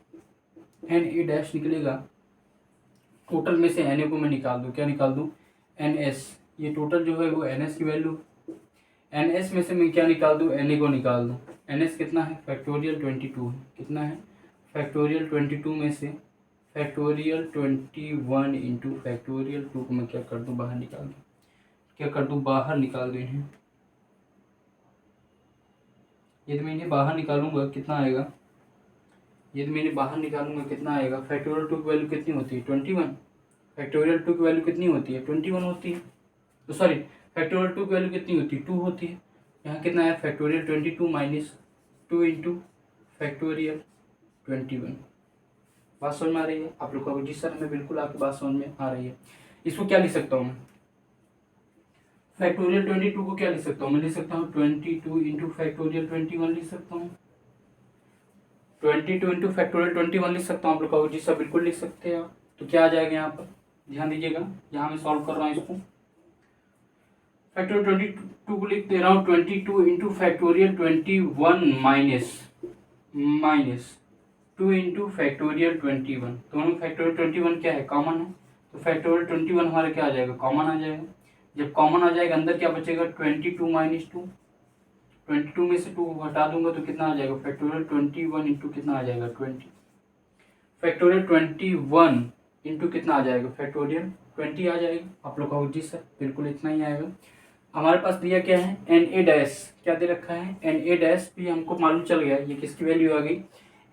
एन ए डैश निकलेगा टोटल में से एन ए को मैं निकाल दूँ। क्या निकाल दूँ, एन एस, ये टोटल जो है वो एन एस की वैल्यू, एन एस में से मैं क्या निकाल दूँ, एन ए को निकाल दूँ। एन एस कितना है, फैक्टोरियल 22 है, कितना है, फैक्टोरियल 22 में से फैक्टोरियल 21 इंटू फैक्टोरियल 2 को मैं क्या कर दूँ, बाहर निकाल दूँ, क्या कर दूँ, बाहर निकाल दूँ इन्हें। यदि मैं इन्हें बाहर निकालूंगा कितना आएगा, यदि मैं इन्हें बाहर निकालूंगा कितना आएगा, फैक्टोरियल 2 की वैल्यू कितनी होती है, 21। फैक्टोरियल 2 की वैल्यू कितनी होती है, 21 होती है, तो सॉरी फैक्टोरियल 2 की वैल्यू कितनी होती है, 2 होती है। यहाँ कितना है, फैक्टोरियल 22 माइनस 2 इंटू फैक्टोरियल 21। बात समझ में आ रही है आप लोग को, जी सर हमें बिल्कुल आपकी बात समझ में आ रही है। इसको क्या लिख सकता हूँ मैं, फैक्टोरियल 22 को क्या लिख सकता हूँ, मैं लिख सकता हूँ 22 इंटू फैक्टोरियल 21 लिख सकता हूँ, 22 इंटू फैक्टोरियल 21 लिख सकता हूँ आप लोग कहोगे जी सर बिल्कुल लिख सकते हैं आप। तो क्या आ जाएगा यहाँ पर, ध्यान दीजिएगा, यहाँ मैं सॉल्व कर रहा हूँ इसको, फैक्टोरियल 22 को लिख दे रहा हूँ 22 into factorial 21 minus 2 into factorial 21, दोनों फैक्टोरियल 21 क्या है, कॉमन है, तो फैक्टोरियल 21 हमारा क्या आ जाएगा, कॉमन आ जाएगा। जब कॉमन आ जाएगा अंदर क्या बचेगा, 22 माइनस 2, 22 में से 2 हटा दूंगा तो कितना आ जाएगा, फैक्टोरियल 21 इंटू कितना आ जाएगा 20, फैक्टोरियल 21 इंटू कितना आ जाएगा, फैक्टोरियल 20 आ जाएगा। आप लोग कहो जी सर बिल्कुल इतना ही आएगा। हमारे पास दिया क्या है, एन ए डैश, क्या दे रखा है, एन ए डैश भी हमको मालूम चल गया ये किसकी वैल्यू आ गई,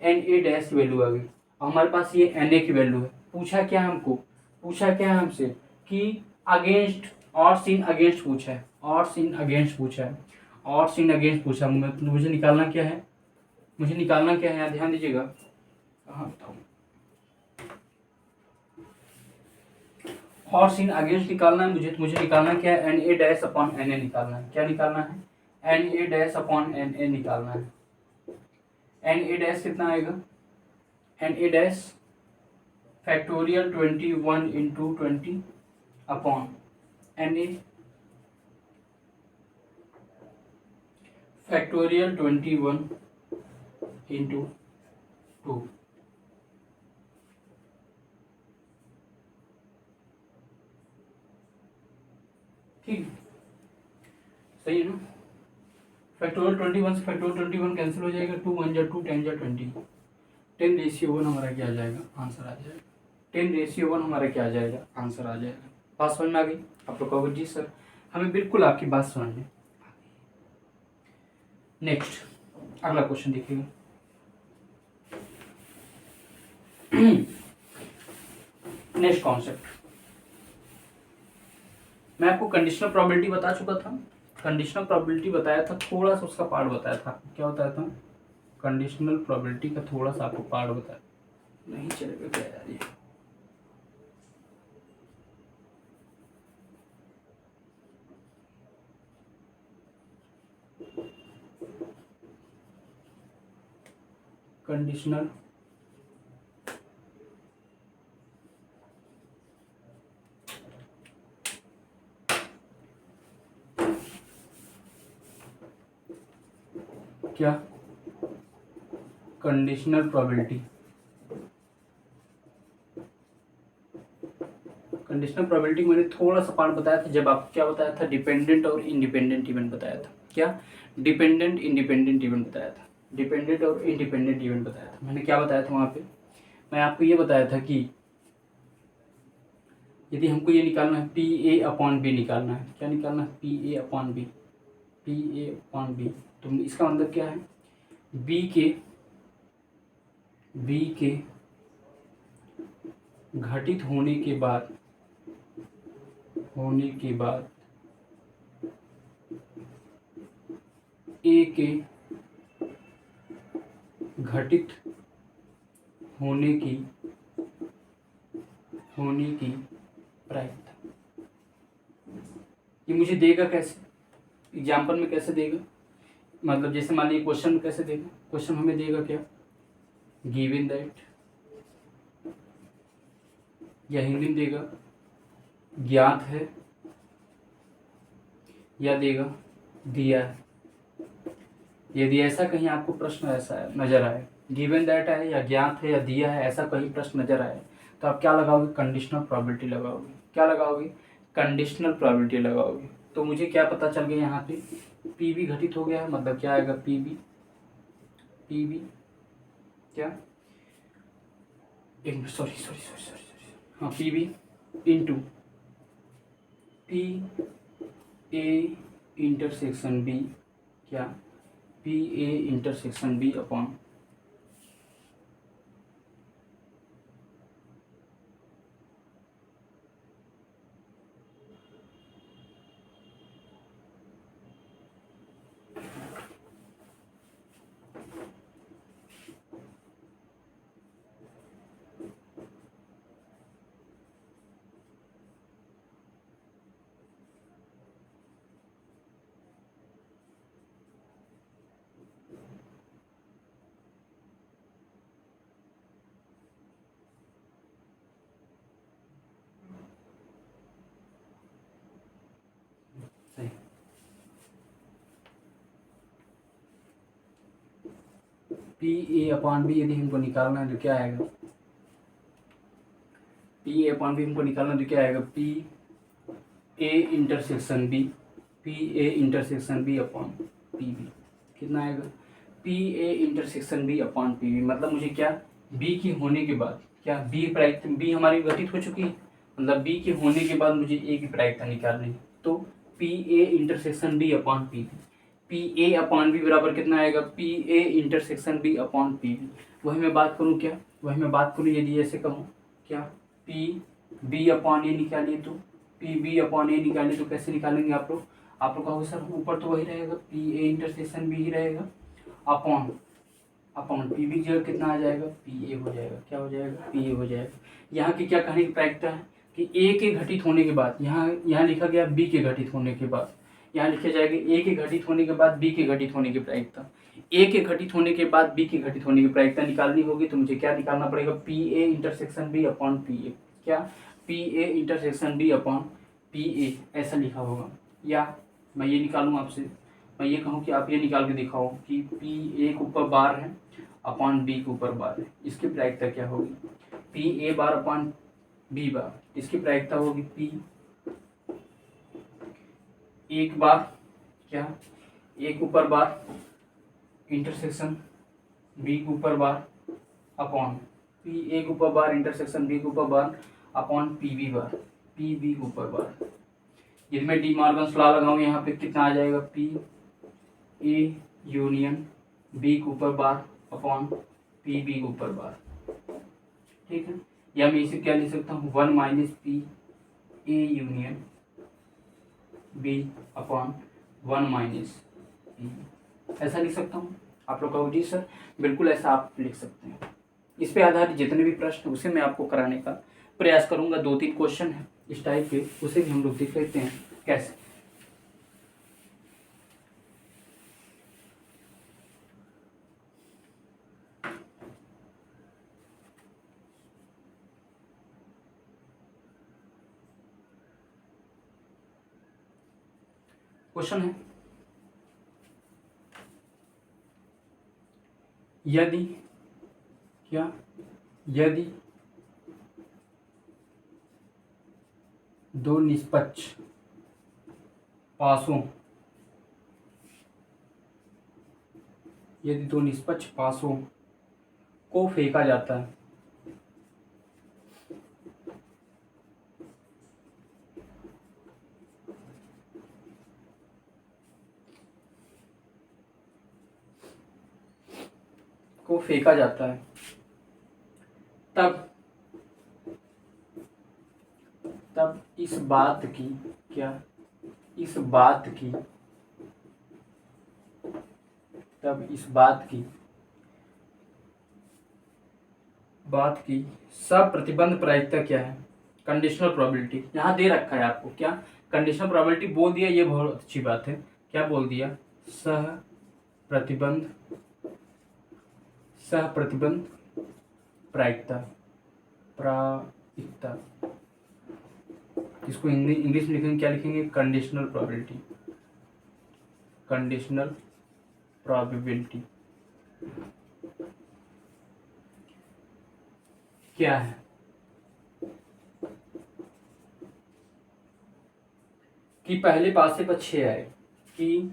एन ए डैश की वैल्यू आ गई। हमारे पास ये एन ए की वैल्यू है। पूछा क्या हमको, पूछा क्या है हमसे कि अगेंस्ट और सिन अगेंस्ट पूछा है, और सिन अगेंस्ट पूछा है, और सिन अगेंस्ट पूछा, मुझे निकालना क्या है, मुझे निकालना क्या है, ध्यान दीजिएगा, कहाँ बताऊँ, और सिन अगेंस्ट निकालना है मुझे, तो मुझे निकालना क्या है, N A dash upon N A निकालना है। क्या निकालना है, N A dash upon N A निकालना है। एन ए डैश कितना आएगा, N A dash factorial 21 into 20 upon N A factorial 21 into 2। ठीक, सही है ना, फैक्टोरियल 21 से फैक्टोरियल 21 कैंसिल हो जाएगा, 2 1 जा 2, 10 जा 20, 10/1 हमारा क्या आ जाएगा, आंसर आ जाएगा, 10/1 हमारा क्या आ जाएगा, आंसर आ जाएगा। बात समझ में आ गई आप लोग कहोगे जी सर हमें बिल्कुल आपकी बात समझ में। नेक्स्ट अगला क्वेश्चन देखिएगा, नेक्स्ट कॉन्सेप्ट, मैं आपको कंडीशनल प्रोबेबिलिटी बता चुका था, कंडीशनल प्रोबेबिलिटी बताया था, थोड़ा सा उसका पार्ट बताया था, क्या बताया था, कंडीशनल प्रोबेबिलिटी का थोड़ा सा आपको पार्ट बताया, नहीं चलेगा क्या यार ये, कंडीशनल क्या, कंडीशनल प्रोबेबिलिटी, कंडीशनल प्रोबेबिलिटी मैंने थोड़ा सा पार्ट बताया था जब आपको क्या बताया था, डिपेंडेंट और इंडिपेंडेंट इवेंट बताया था, क्या डिपेंडेंट इंडिपेंडेंट इवेंट बताया था, डिपेंडेंट और इंडिपेंडेंट इवेंट बताया था। मैंने क्या बताया था वहाँ पे, मैं आपको ये बताया था कि यदि हमको ये निकालना है पी ए अपॉन बी निकालना है, क्या निकालना है, P A upon B, P A upon B, तो इसका मतलब क्या है, बी के घटित होने के बाद ए के घटित होने की प्रायिकता, ये मुझे देगा कैसे, एग्जाम्पल में कैसे देगा, मतलब जैसे मान लीजिए क्वेश्चन में कैसे देगा, क्वेश्चन हमें देगा क्या, गिवन दैट, या हिंदी में देगा ज्ञात है, या देगा दिया है। यदि ऐसा कहीं आपको प्रश्न ऐसा नजर आए, गिवन दैट है या ज्ञात है या दिया है, ऐसा कहीं प्रश्न नजर आए, तो आप क्या लगाओगे, कंडीशनल प्रोबेबिलिटी लगाओगे, क्या लगाओगे, कंडीशनल प्रोबेबिलिटी लगाओगे तो मुझे क्या पता चल गया, यहाँ पे पी बी घटित हो गया है, मतलब क्या आएगा, पी बी क्या, एक सॉरी सॉरी सॉरी सॉरी हाँ, P B into P A intersection B, क्या, P A intersection B upon सही, पी ए अपॉन बी यदि हमको निकालना है तो क्या आएगा, पी ए अपॉन बी हमको निकालना है तो क्या आएगा, P A intersection B, P A intersection B upon P B, कितना आएगा, P A intersection B upon P B, मतलब मुझे क्या, बी की होने के बाद क्या, बी हमारी घटित हो चुकी है, मतलब बी के होने के बाद मुझे ए की प्रायिकता निकालनी है, तो P A intersection B upon P B, P A upon B बराबर कितना आएगा, P A intersection B upon P B. वही मैं बात करूँ क्या, वही मैं बात करूँ यदि ऐसे कहूँ क्या, पी बी अपॉन ए निकालिए तो पी बी अपॉन ए निकालिए तो कैसे निकालेंगे आप लोग, कहोगे सर ऊपर तो वही रहेगा, पी ए इंटरसेक्शन बी ही रहेगा अपॉन अपॉन पी बी की जगह कितना आ जाएगा, पी ए हो जाएगा, क्या हो जाएगा, पी ए हो जाएगा। यहाँ की क्या कहने की प्रायिकता है कि ए के घटित होने के बाद, यहाँ लिखा गया बी के घटित होने के बाद, यहाँ लिखे जाएगी ए के घटित होने के बाद बी के घटित होने की प्रायिकता, ए के घटित होने के बाद बी के घटित होने की प्रायिकता निकालनी होगी तो मुझे क्या निकालना पड़ेगा, P A intersection B upon P A, क्या, P A intersection B upon P A, ऐसा लिखा होगा। या मैं ये निकालूँ आपसे, मैं ये कहूँ कि आप ये निकाल के दिखाओ कि पी ए के ऊपर बार है अपॉन बी के ऊपर बार है, इसकी प्रायिकता क्या होगी, P A bar upon B bar, इसकी प्रायिकता होगी पी एक बार, क्या, एक ऊपर बार इंटरसेक्शन बी के ऊपर बार अपॉन पी ए के ऊपर बार इंटरसेक्शन बी के ऊपर bar upon P B bar, P B के ऊपर बार। यदि मैं डी मॉर्गन्स लॉ लगाऊं यहाँ पे कितना आ जाएगा, पी ए यूनियन बी के ऊपर बार अपॉन पी बी के ऊपर बार, ठीक है। या मैं इसे क्या लिख सकता हूँ, 1 minus P A union B upon 1 minus P, ऐसा लिख सकता हूँ। आप लोग कहो जी सर बिल्कुल ऐसा आप लिख सकते हैं। इस पे आधारित जितने भी प्रश्न उसे मैं आपको कराने का प्रयास करूंगा। 2-3 क्वेश्चन है इस टाइप के, उसे भी हम लोग देख लेते हैं कैसे। क्वेश्चन है, यदि क्या, यदि दो निष्पक्ष पासों, यदि दो निष्पक्ष पासों को फेंका जाता है, को फेंका जाता है, तब तब इस बात की, क्या, इस बात की, तब इस बात की सप्रतिबंध प्रायिकता क्या है, कंडीशनल प्रोबेबिलिटी। यहाँ दे रखा है आपको, क्या, कंडीशनल प्रोबेबिलिटी बोल दिया, ये बहुत अच्छी बात है। क्या बोल दिया, सह प्रतिबंध प्रायिकता, इसको इंग्लिश में लिखेंगे, क्या लिखेंगे, कंडीशनल प्रोबेबिलिटी, कंडीशनल प्रोबेबिलिटी क्या है, कि पहले पासे पर 6 आए, कि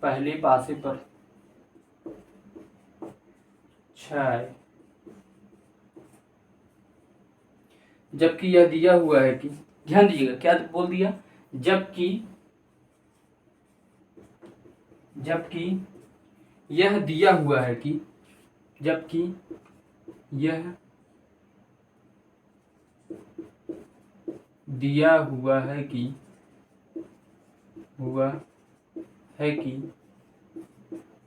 पहले पासे पर 6 आए, जबकि यह दिया हुआ है कि, ध्यान दीजिएगा क्या बोल दिया, जबकि यह दिया हुआ है कि, जबकि यह दिया हुआ है कि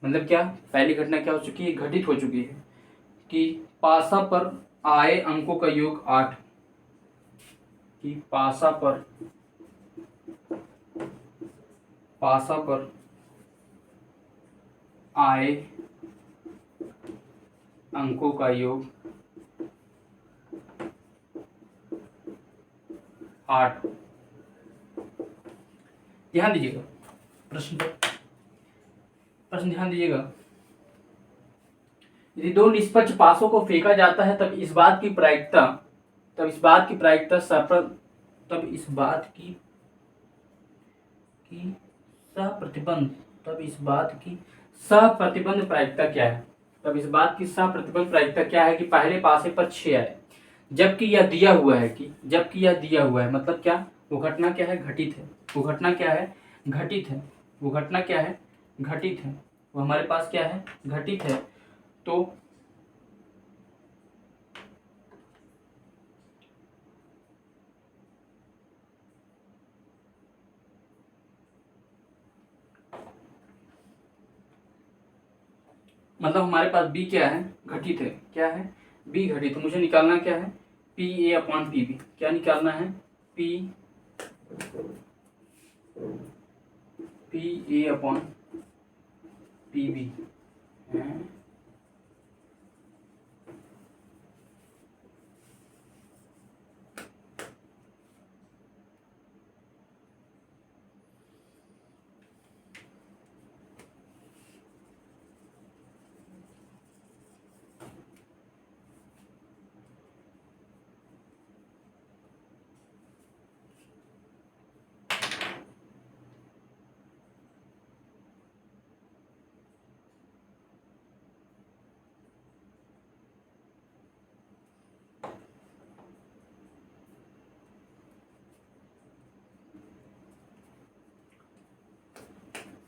मतलब क्या, पहली घटना क्या हो चुकी है, घटित हो चुकी है कि पासा पर आए अंकों का योग 8, कि पासा पर आए अंकों का योग 8। ध्यान दीजिएगा, प्रश्न ध्यान दीजिएगा, यदि दो निष्पक्ष पासों को फेंका जाता है तब इस बात की प्रायिकता सहप्रतिबंध प्रायिकता क्या है कि पहले पासे पर 6 आए, जबकि यह दिया हुआ है मतलब क्या, वो घटना क्या है, घटित है, वो घटना क्या है, घटित है, वो हमारे पास क्या है, घटित है। तो मतलब हमारे पास बी क्या है, घटित है, क्या है, बी घटित। तो मुझे निकालना क्या है, P A upon P B, क्या निकालना है, P A upon P B.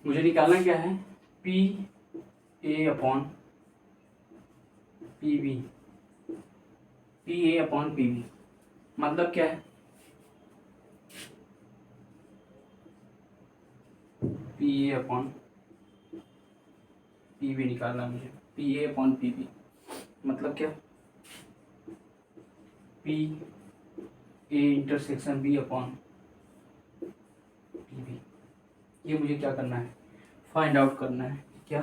मुझे निकालना क्या है, P A upon P B, P A upon P B मतलब क्या है, P A upon P B निकालना मुझे, P A upon P B मतलब क्या, P A intersection B upon P B. ये मुझे क्या करना है, फाइंड आउट करना है, क्या,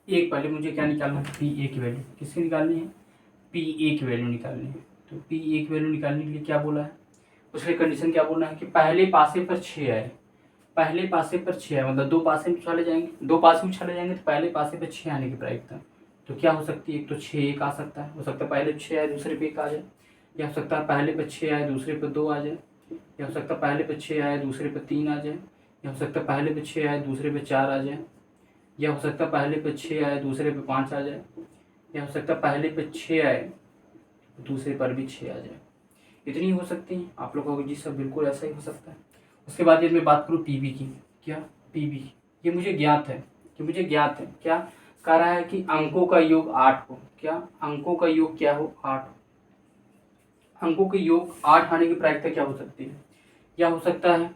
एक पहले मुझे क्या निकालना है, पी ए की वैल्यू, किसकी निकालनी है, पी ए की वैल्यू निकालनी है। तो पी ए की वैल्यू निकालने के लिए क्या बोला है, उसके कंडीशन क्या बोलना है कि पहले पासे पर 6 आए, पहले पासे पर 6 आए, मतलब दो पासे में उछाले जाएंगे, दो पासे में उछाले जाएंगे तो पहले पासे पर 6 आने की प्रायिकता। तो क्या हो सकती है, एक तो 6 एक आ सकता है, हो सकता है पहले 6 आए दूसरे पे 1 आ जाए, या हो सकता है पहले पर 6 आए दूसरे पर 2 आ जाए, या हो सकता है पहले पर 6 आए दूसरे पर 3 आ जाए, या हो सकता है पहले पर 6 आए दूसरे पर 4 आ जाए, या हो सकता है पहले पे 6 आए दूसरे पे 5 आ जाए, या हो सकता है पहले पे 6 आए दूसरे पर भी 6 आ जाए। इतनी हो सकती हैं, आप लोग कहोगे जी सब बिल्कुल ऐसा ही हो सकता है। उसके बाद यदि मैं बात करूँ पी बी की, क्या, पी बी ये मुझे ज्ञात है, क्या कह रहा है कि अंकों का योग 8 हो, क्या, अंकों का योग क्या हो, 8, अंकों के योग 8 आने की प्रायिकता क्या हो सकती है, या हो सकता है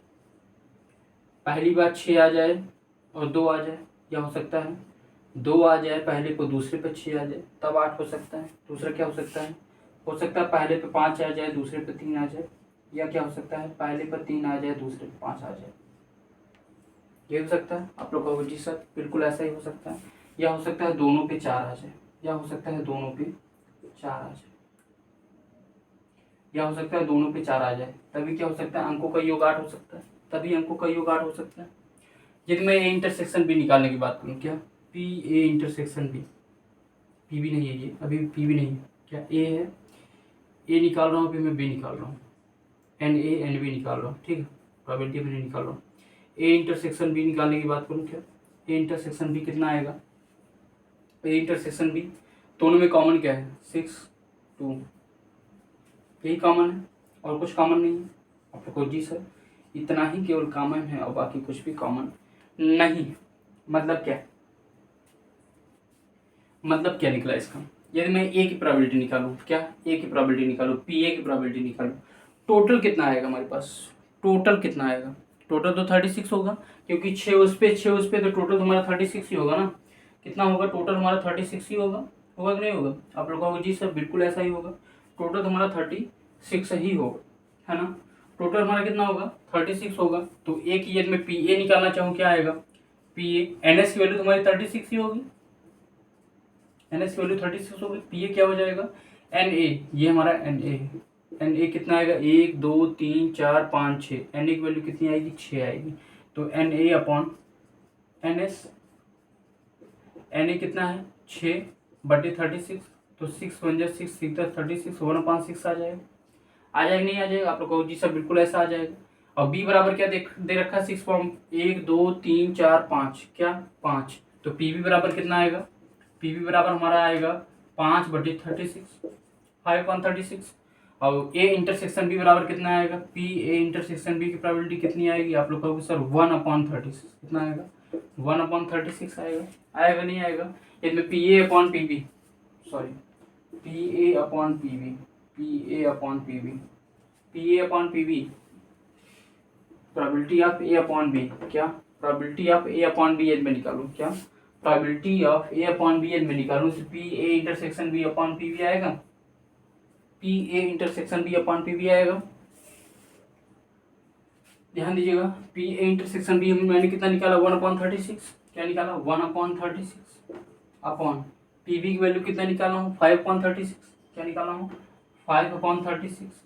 पहली बार 6 आ जाए और 2 आ जाए, या हो सकता है 2 आ जाए पहले को दूसरे पे 6 आ जाए तब 8 हो सकता है। दूसरा क्या हो सकता है, पहले पे 5 आ जाए दूसरे पे 3 आ जाए, या क्या हो सकता है पहले पर 3 आ जाए दूसरे पे 5 आ जाए। ये हो सकता है, आप लोग कहोगे जी सर बिल्कुल ऐसा ही हो सकता है, या हो सकता है दोनों पे 4 आ जाए, या हो सकता है दोनों पे 4 आ जाए। या हो सकता है दोनों पे 4 आ जाए, तभी क्या हो सकता है, अंकों का योग 8 हो सकता है, तभी अंकों का योग 8 हो सकता है। यदि मैं ए इंटरसेक्शन बी निकालने की बात करूँ, क्या P A intersection B, P भी नहीं है ये, अभी पी भी नहीं है, क्या ए है, ए निकाल रहा हूँ, अभी मैं बी निकाल रहा हूँ, एन ए एन बी निकाल रहा हूँ, ठीक है, प्रोबेबिलिटी में नहीं निकाल रहा हूँ। ए इंटरसेक्शन बी निकालने की बात करूँ, क्या ए इंटरसेक्शन बी कितना आएगा, ए इंटरसेक्शन बी दोनों में कॉमन क्या है, 6 2, यही कॉमन है और कुछ कॉमन नहीं है। आप लोग को जी सर इतना ही केवल कॉमन है और बाकी कुछ भी कॉमन नहीं है। मतलब क्या, मतलब क्या निकला इसका, यदि मैं ए की प्रोबेबिलिटी निकालूं, क्या ए की प्रोबेबिलिटी निकालूं, पी ए की प्रोबेबिलिटी निकालूं, टोटल कितना आएगा हमारे पास, टोटल कितना आएगा, टोटल तो 36 होगा, क्योंकि 6 उस पे 6 उस पे, तो टोटल हमारा 36 ही होगा ना। कितना होगा टोटल हमारा, 36 ही होगा, होगा कि नहीं होगा। आप लोग कहोगे जी सर बिल्कुल ऐसा ही होगा, टोटल हमारा 36 ही होगा, है ना। टोटल हमारा कितना होगा, 36 होगा। तो ए की यदि मैं पी ए निकालना चाहूँ, क्या आएगा, पी ए, एन एस की वैल्यू तुम्हारी 36 ही होगी, एन एस की वैल्यू 36 होगी। पी ए क्या हो जाएगा, एन ए, ये हमारा एन ए, एन ए कितना आएगा, 1 2 3 4 5 6, एन ए की वैल्यू कितनी आएगी, 6 आएगी। तो N A upon N S, N A कितना है 6/36, तो 6 1 6 6 36, 1/6 आ जाएगा, आ जाएगा नहीं आ जाएगा। आप लोग को जी सर बिल्कुल ऐसा आ जाएगा। और बी बराबर क्या दे रखा है, 6 फॉर्म, 1 2 3 4 5, क्या 5, तो पी बी बराबर कितना आएगा, पी बी बराबर हमारा आएगा 5/36, 5/36। और ए इंटरसेक्शन बी बराबर कितना आएगा, पी ए इंटरसेक्शन बी की प्रोबेबिलिटी कितनी आएगी, आप लोग कहोगे सर 1/36, कितना आएगा, 1/36 आएगा, आएगा नहीं आएगा। इसमें P A upon P B, sorry P A upon P B, P A upon P B, P A upon P B, probability of A upon B, क्या probability of A upon B as में निकालूं, क्या probability of A upon B as में निकालूं, तो P A intersection B upon P B आएगा, P A intersection B upon P B आएगा। ध्यान दीजिएगा, पी ए इंटरसेक्शन बी मैंने कितना निकाला, 1/36, क्या निकाला 1/36 अपॉन पी बी की वैल्यू कितना निकाला हूँ, 5/36, क्या निकाला हूँ 5/36।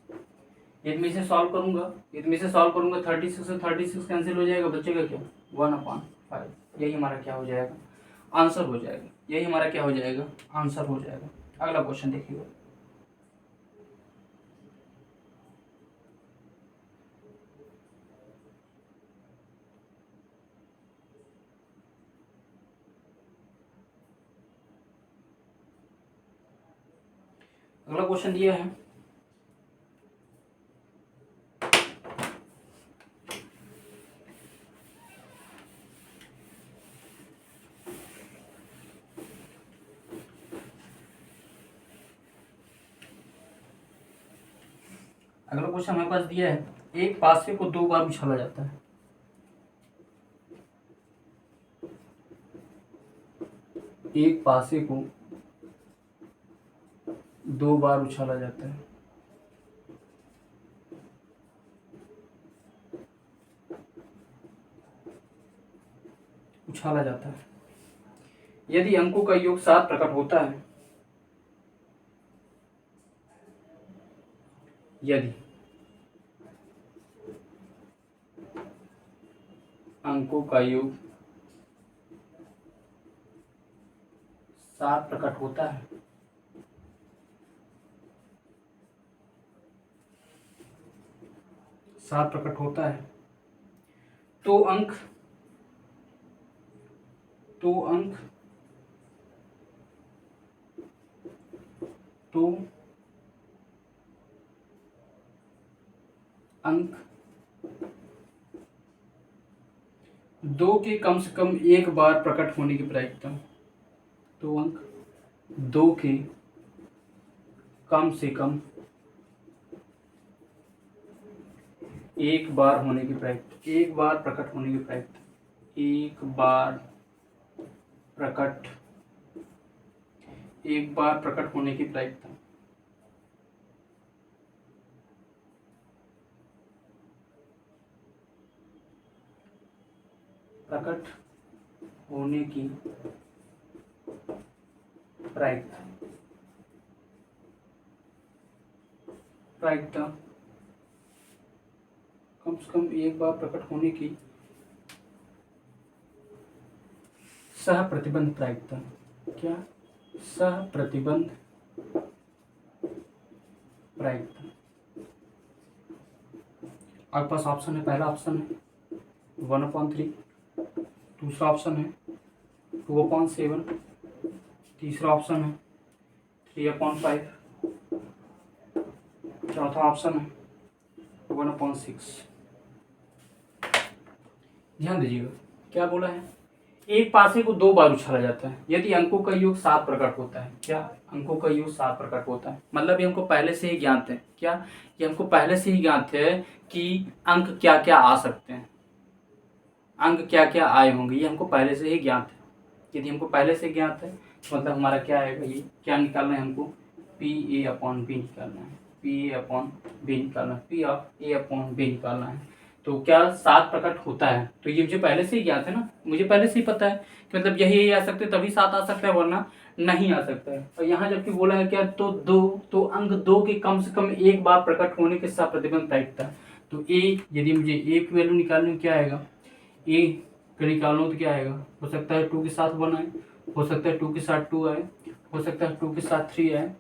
इसमें से सॉल्व करूंगा, इसमें से सॉल्व करूंगा, 36 से 36 कैंसिल हो जाएगा, बचेगा क्या 1/5, यही हमारा क्या हो जाएगा, आंसर हो जाएगा, यही हमारा क्या हो जाएगा, आंसर हो जाएगा। अगला क्वेश्चन देखिएगा, अगला क्वेश्चन दिया है, अगला क्वेश्चन हमारे पास दिया है, एक पासे को 2 बार उछाला जाता है, एक पासे को 2 बार उछाला जाता है, उछाला जाता है, यदि अंकों का योग 7 प्रकट होता है, यदि अंकों का योग 7 प्रकट होता है, सात प्रकट होता है, तो अंक तो अंक तो अंक 2 के कम से कम एक बार प्रकट होने की प्रायिकता, तो अंक 2 के कम से कम एक बार होने की प्रायिकता, एक बार प्रकट होने की प्रायिकता, एक बार प्रकट, एक बार प्रकट होने की प्रायिकता, प्रकट होने की प्रायिकता, प्रायिकता कम से कम एक बार प्रकट होने की सह प्रतिबंध प्रायिकता। क्या? सह प्रतिबंध प्रायिकता। आपके पास ऑप्शन है, पहला ऑप्शन है 1/3, दूसरा ऑप्शन है 2/7, तीसरा ऑप्शन है 3/5, चौथा ऑप्शन है 1/6। ध्यान दीजिएगा क्या बोला है, एक पासे को 2 बार उछाला जाता है यदि अंकों का योग 7 प्रकट होता है। क्या? अंकों का योग 7 प्रकट होता है, मतलब ये हमको पहले से ही ज्ञात है। क्या? ये हमको पहले से ही ज्ञात है कि अंक क्या क्या आ सकते हैं, अंक क्या क्या आए होंगे, ये हमको पहले से ही ज्ञात है। यदि हमको पहले से ज्ञात है तो मतलब हमारा क्या आएगा, ये क्या निकालना है हमको, PA/B निकालना है, PA/B निकालना है, P/A/B निकालना है। तो क्या 7 प्रकट होता है, तो ये मुझे पहले से ही ज्ञात है ना, मुझे पहले से ही पता है कि मतलब यही आ सकते तभी 7 आ सकता है, वरना नहीं आ सकता है। और यहाँ जबकि बोला है क्या, तो अंक 2 के कम से कम एक बार प्रकट होने के साथ प्रतिबंध प्रायिकता। तो ए, यदि मुझे ए की वैल्यू निकालनी, क्या आएगा, ए का निकालना तो क्या आएगा, हो सकता है 2 के साथ 1 आए, हो सकता है 2 के साथ 2 आए, हो सकता है 2 के साथ 3 आए,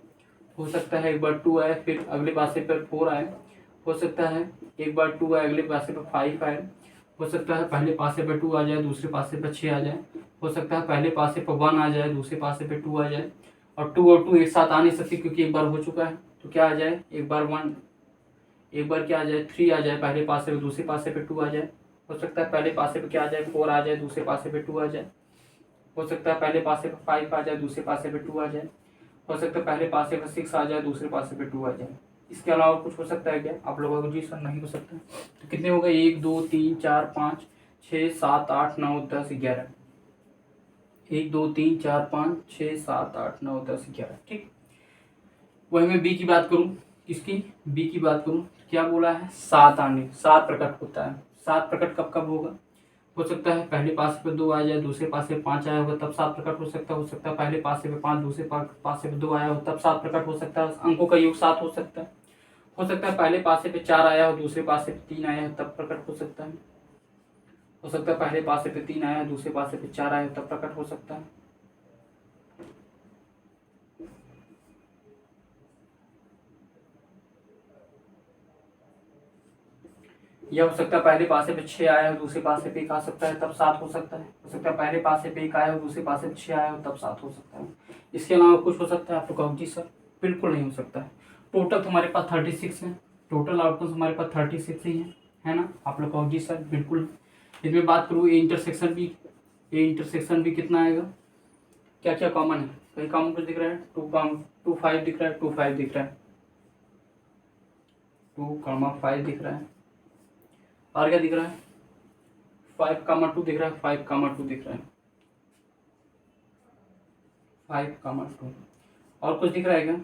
हो सकता है एक बार 2 आए फिर अगले पासे पर 4 आए, हो सकता है एक बार 2 आए अगले पासे पर 5 आए, हो सकता है पहले पासे पर 2 आ जाए दूसरे पासे पर 6 आ जाए, हो सकता है पहले पासे पर 1 आ जाए दूसरे पासे पर 2 आ जाए, और 2 एक साथ आ नहीं सकती क्योंकि एक बार हो चुका है। तो क्या आ जाए, एक बार 1, एक बार क्या आ जाए 3 आ जाए पहले पासे पर, दूसरे पासे पर 2 आ जाए, हो सकता है पहले पासे पे क्या आ जाए 4 आ जाए दूसरे पासे पे 2 आ जाए, हो सकता है पहले पासे पे 5 आ जाए दूसरे पासे पे 2 आ जाए, हो सकता है पहले पासे पे 6 आ जाए दूसरे पासे पे 2 आ जाए। इसके अलावा कुछ हो सकता है क्या आप लोगों को? जी सर नहीं हो सकता। तो कितने हो गए, 1 2 3 4 5 6 7 8 9 10 11, 1 2 3 4 5 6 7 8 9 10 11। ठीक, वही मैं बी की बात करूं, किसकी, बी की बात करूं, क्या बोला है, 7 आने, 7 प्रकट होता है। 7 प्रकट कब कब होगा, हो सकता है पहले पासे पे 2 आ जाए दूसरे पासे पे 5 आया होगा तब 7 प्रकट हो सकता है, हो सकता है पहले पासे पे 5 दूसरे पासे पे 2 आया हो तब 7 प्रकट हो सकता है, अंकों का योग 7 हो सकता है। हो सकता है पहले पासे पे 4 आया हो दूसरे पासे पे 3 आया हो तब प्रकट हो सकता है, हो सकता है पहले पासे पे 3 आया दूसरे पासे पे 4 आया हो तब प्रकट हो सकता है। यह हो सकता है पहले पासे पे 6 आया हो दूसरे पासे पे 1 आ सकता है तब 7 हो सकता है, हो सकता है पहले पासे पे 1 आया हो दूसरे पासे पे 6 आया हो तब 7 हो सकता है। इसके अलावा कुछ हो सकता है, आप लोग कहो जी सर बिल्कुल नहीं हो सकता है। टोटल तो हमारे पास 36 है, टोटल आउटकम्स हमारे पास 36 ही है ना, आप लोग कहो जी सर बिल्कुल। इसमें बात करूँ ए इंटरसेक्शन भी कितना आएगा, क्या क्या कॉमन है, कहीं कॉमन कुछ दिख रहा है, 2,5 दिख रहा है, 2,5 दिख रहा है, 2,5 दिख रहा है, और क्या दिख रहा है, 5,2 दिख रहा है, 5,2 दिख रहा है, 5,2। और कुछ दिख रहा है क्या,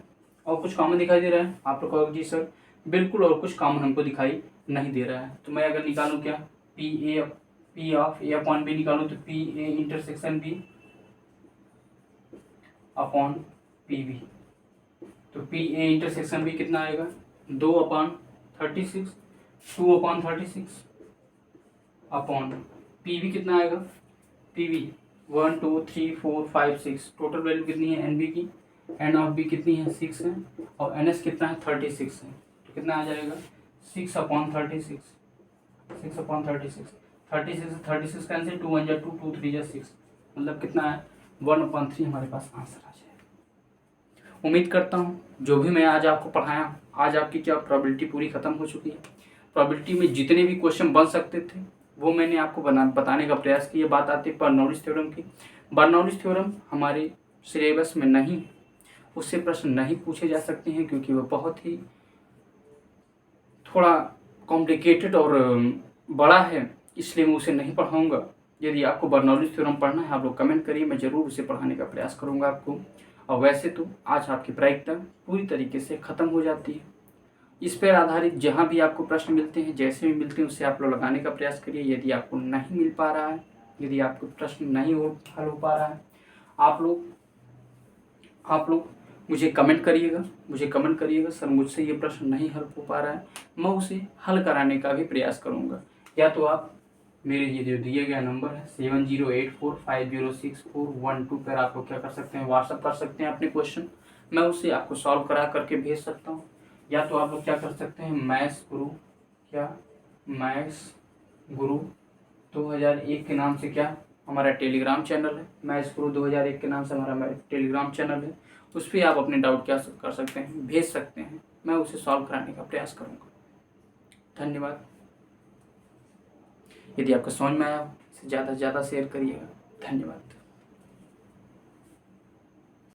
और कुछ कॉमन दिखाई दे रहा है, आप लोग कहोगे जी सर बिल्कुल और कुछ कॉमन हमको दिखाई नहीं दे रहा है। तो मैं अगर निकालूं क्या, P ऑफ A/B निकालूं तो PA intersection B upon PB, तो PA इंटरसेक्शन B कितना आएगा, 2/36, 2/36 अपॉन PB कितना आएगा, PB 1 2 3 4 5 6, टोटल वैल्यू कितनी है NB की, N ऑफ B कितनी है 6 है, और NS कितना है 36 है, तो कितना आ जाएगा 6/36, 6/36, 36 कैंसिल, 2 1 2 2 3 6, मतलब कितना है 1/3 हमारे पास आंसर आ जाएगा। उम्मीद करता हूँ जो भी मैं आज आपको पढ़ाया, आज आपकी क्या प्रोबेबिलिटी पूरी खत्म हो चुकी है। प्रोबेबिलिटी में जितने भी क्वेश्चन बन सकते थे वो मैंने आपको बताने का प्रयास किया। बात आती है बर्नौलीज थ्योरम की। बर्नौलीज थ्योरम हमारे सिलेबस में नहीं, उससे प्रश्न नहीं पूछे जा सकते हैं क्योंकि वह बहुत ही थोड़ा कॉम्प्लिकेटेड और बड़ा है, इसलिए मैं उसे नहीं पढ़ाऊँगा। यदि आपको बर्नौलीज थ्योरम पढ़ना है आप लोग कमेंट करिए, मैं ज़रूर उसे पढ़ाने का प्रयास करूँगा आपको। और वैसे तो आज आपकी प्रायिकता पूरी तरीके से ख़त्म हो जाती है। इस पर आधारित जहाँ भी आपको प्रश्न मिलते हैं, जैसे भी मिलते हैं उससे आप लोग लगाने का प्रयास करिए। यदि आपको नहीं मिल पा रहा है, यदि आपको प्रश्न नहीं हल हो पा रहा है, आप लोग मुझे कमेंट करिएगा सर मुझसे ये प्रश्न नहीं हल हो पा रहा है, मैं उसे हल कराने का भी प्रयास करूँगा। या तो आप मेरे ये जो दिए गया नंबर है 7084506412 पर आप लोग क्या कर सकते हैं, व्हाट्सअप कर सकते हैं अपने क्वेश्चन, मैं उसे आपको सॉल्व करा करके भेज सकता हूँ। या तो आप लोग क्या कर सकते हैं, मैथ्स गुरु 2001 के नाम से क्या हमारा टेलीग्राम चैनल है, मैथ्स गुरु 2001 के नाम से हमारा टेलीग्राम चैनल है, उस पर आप अपने डाउट क्या कर सकते हैं, भेज सकते हैं, मैं उसे सॉल्व कराने का प्रयास करूँगा। धन्यवाद। यदि आपको समझ में आया हो इसे ज़्यादा से ज़्यादा शेयर करिएगा। धन्यवाद।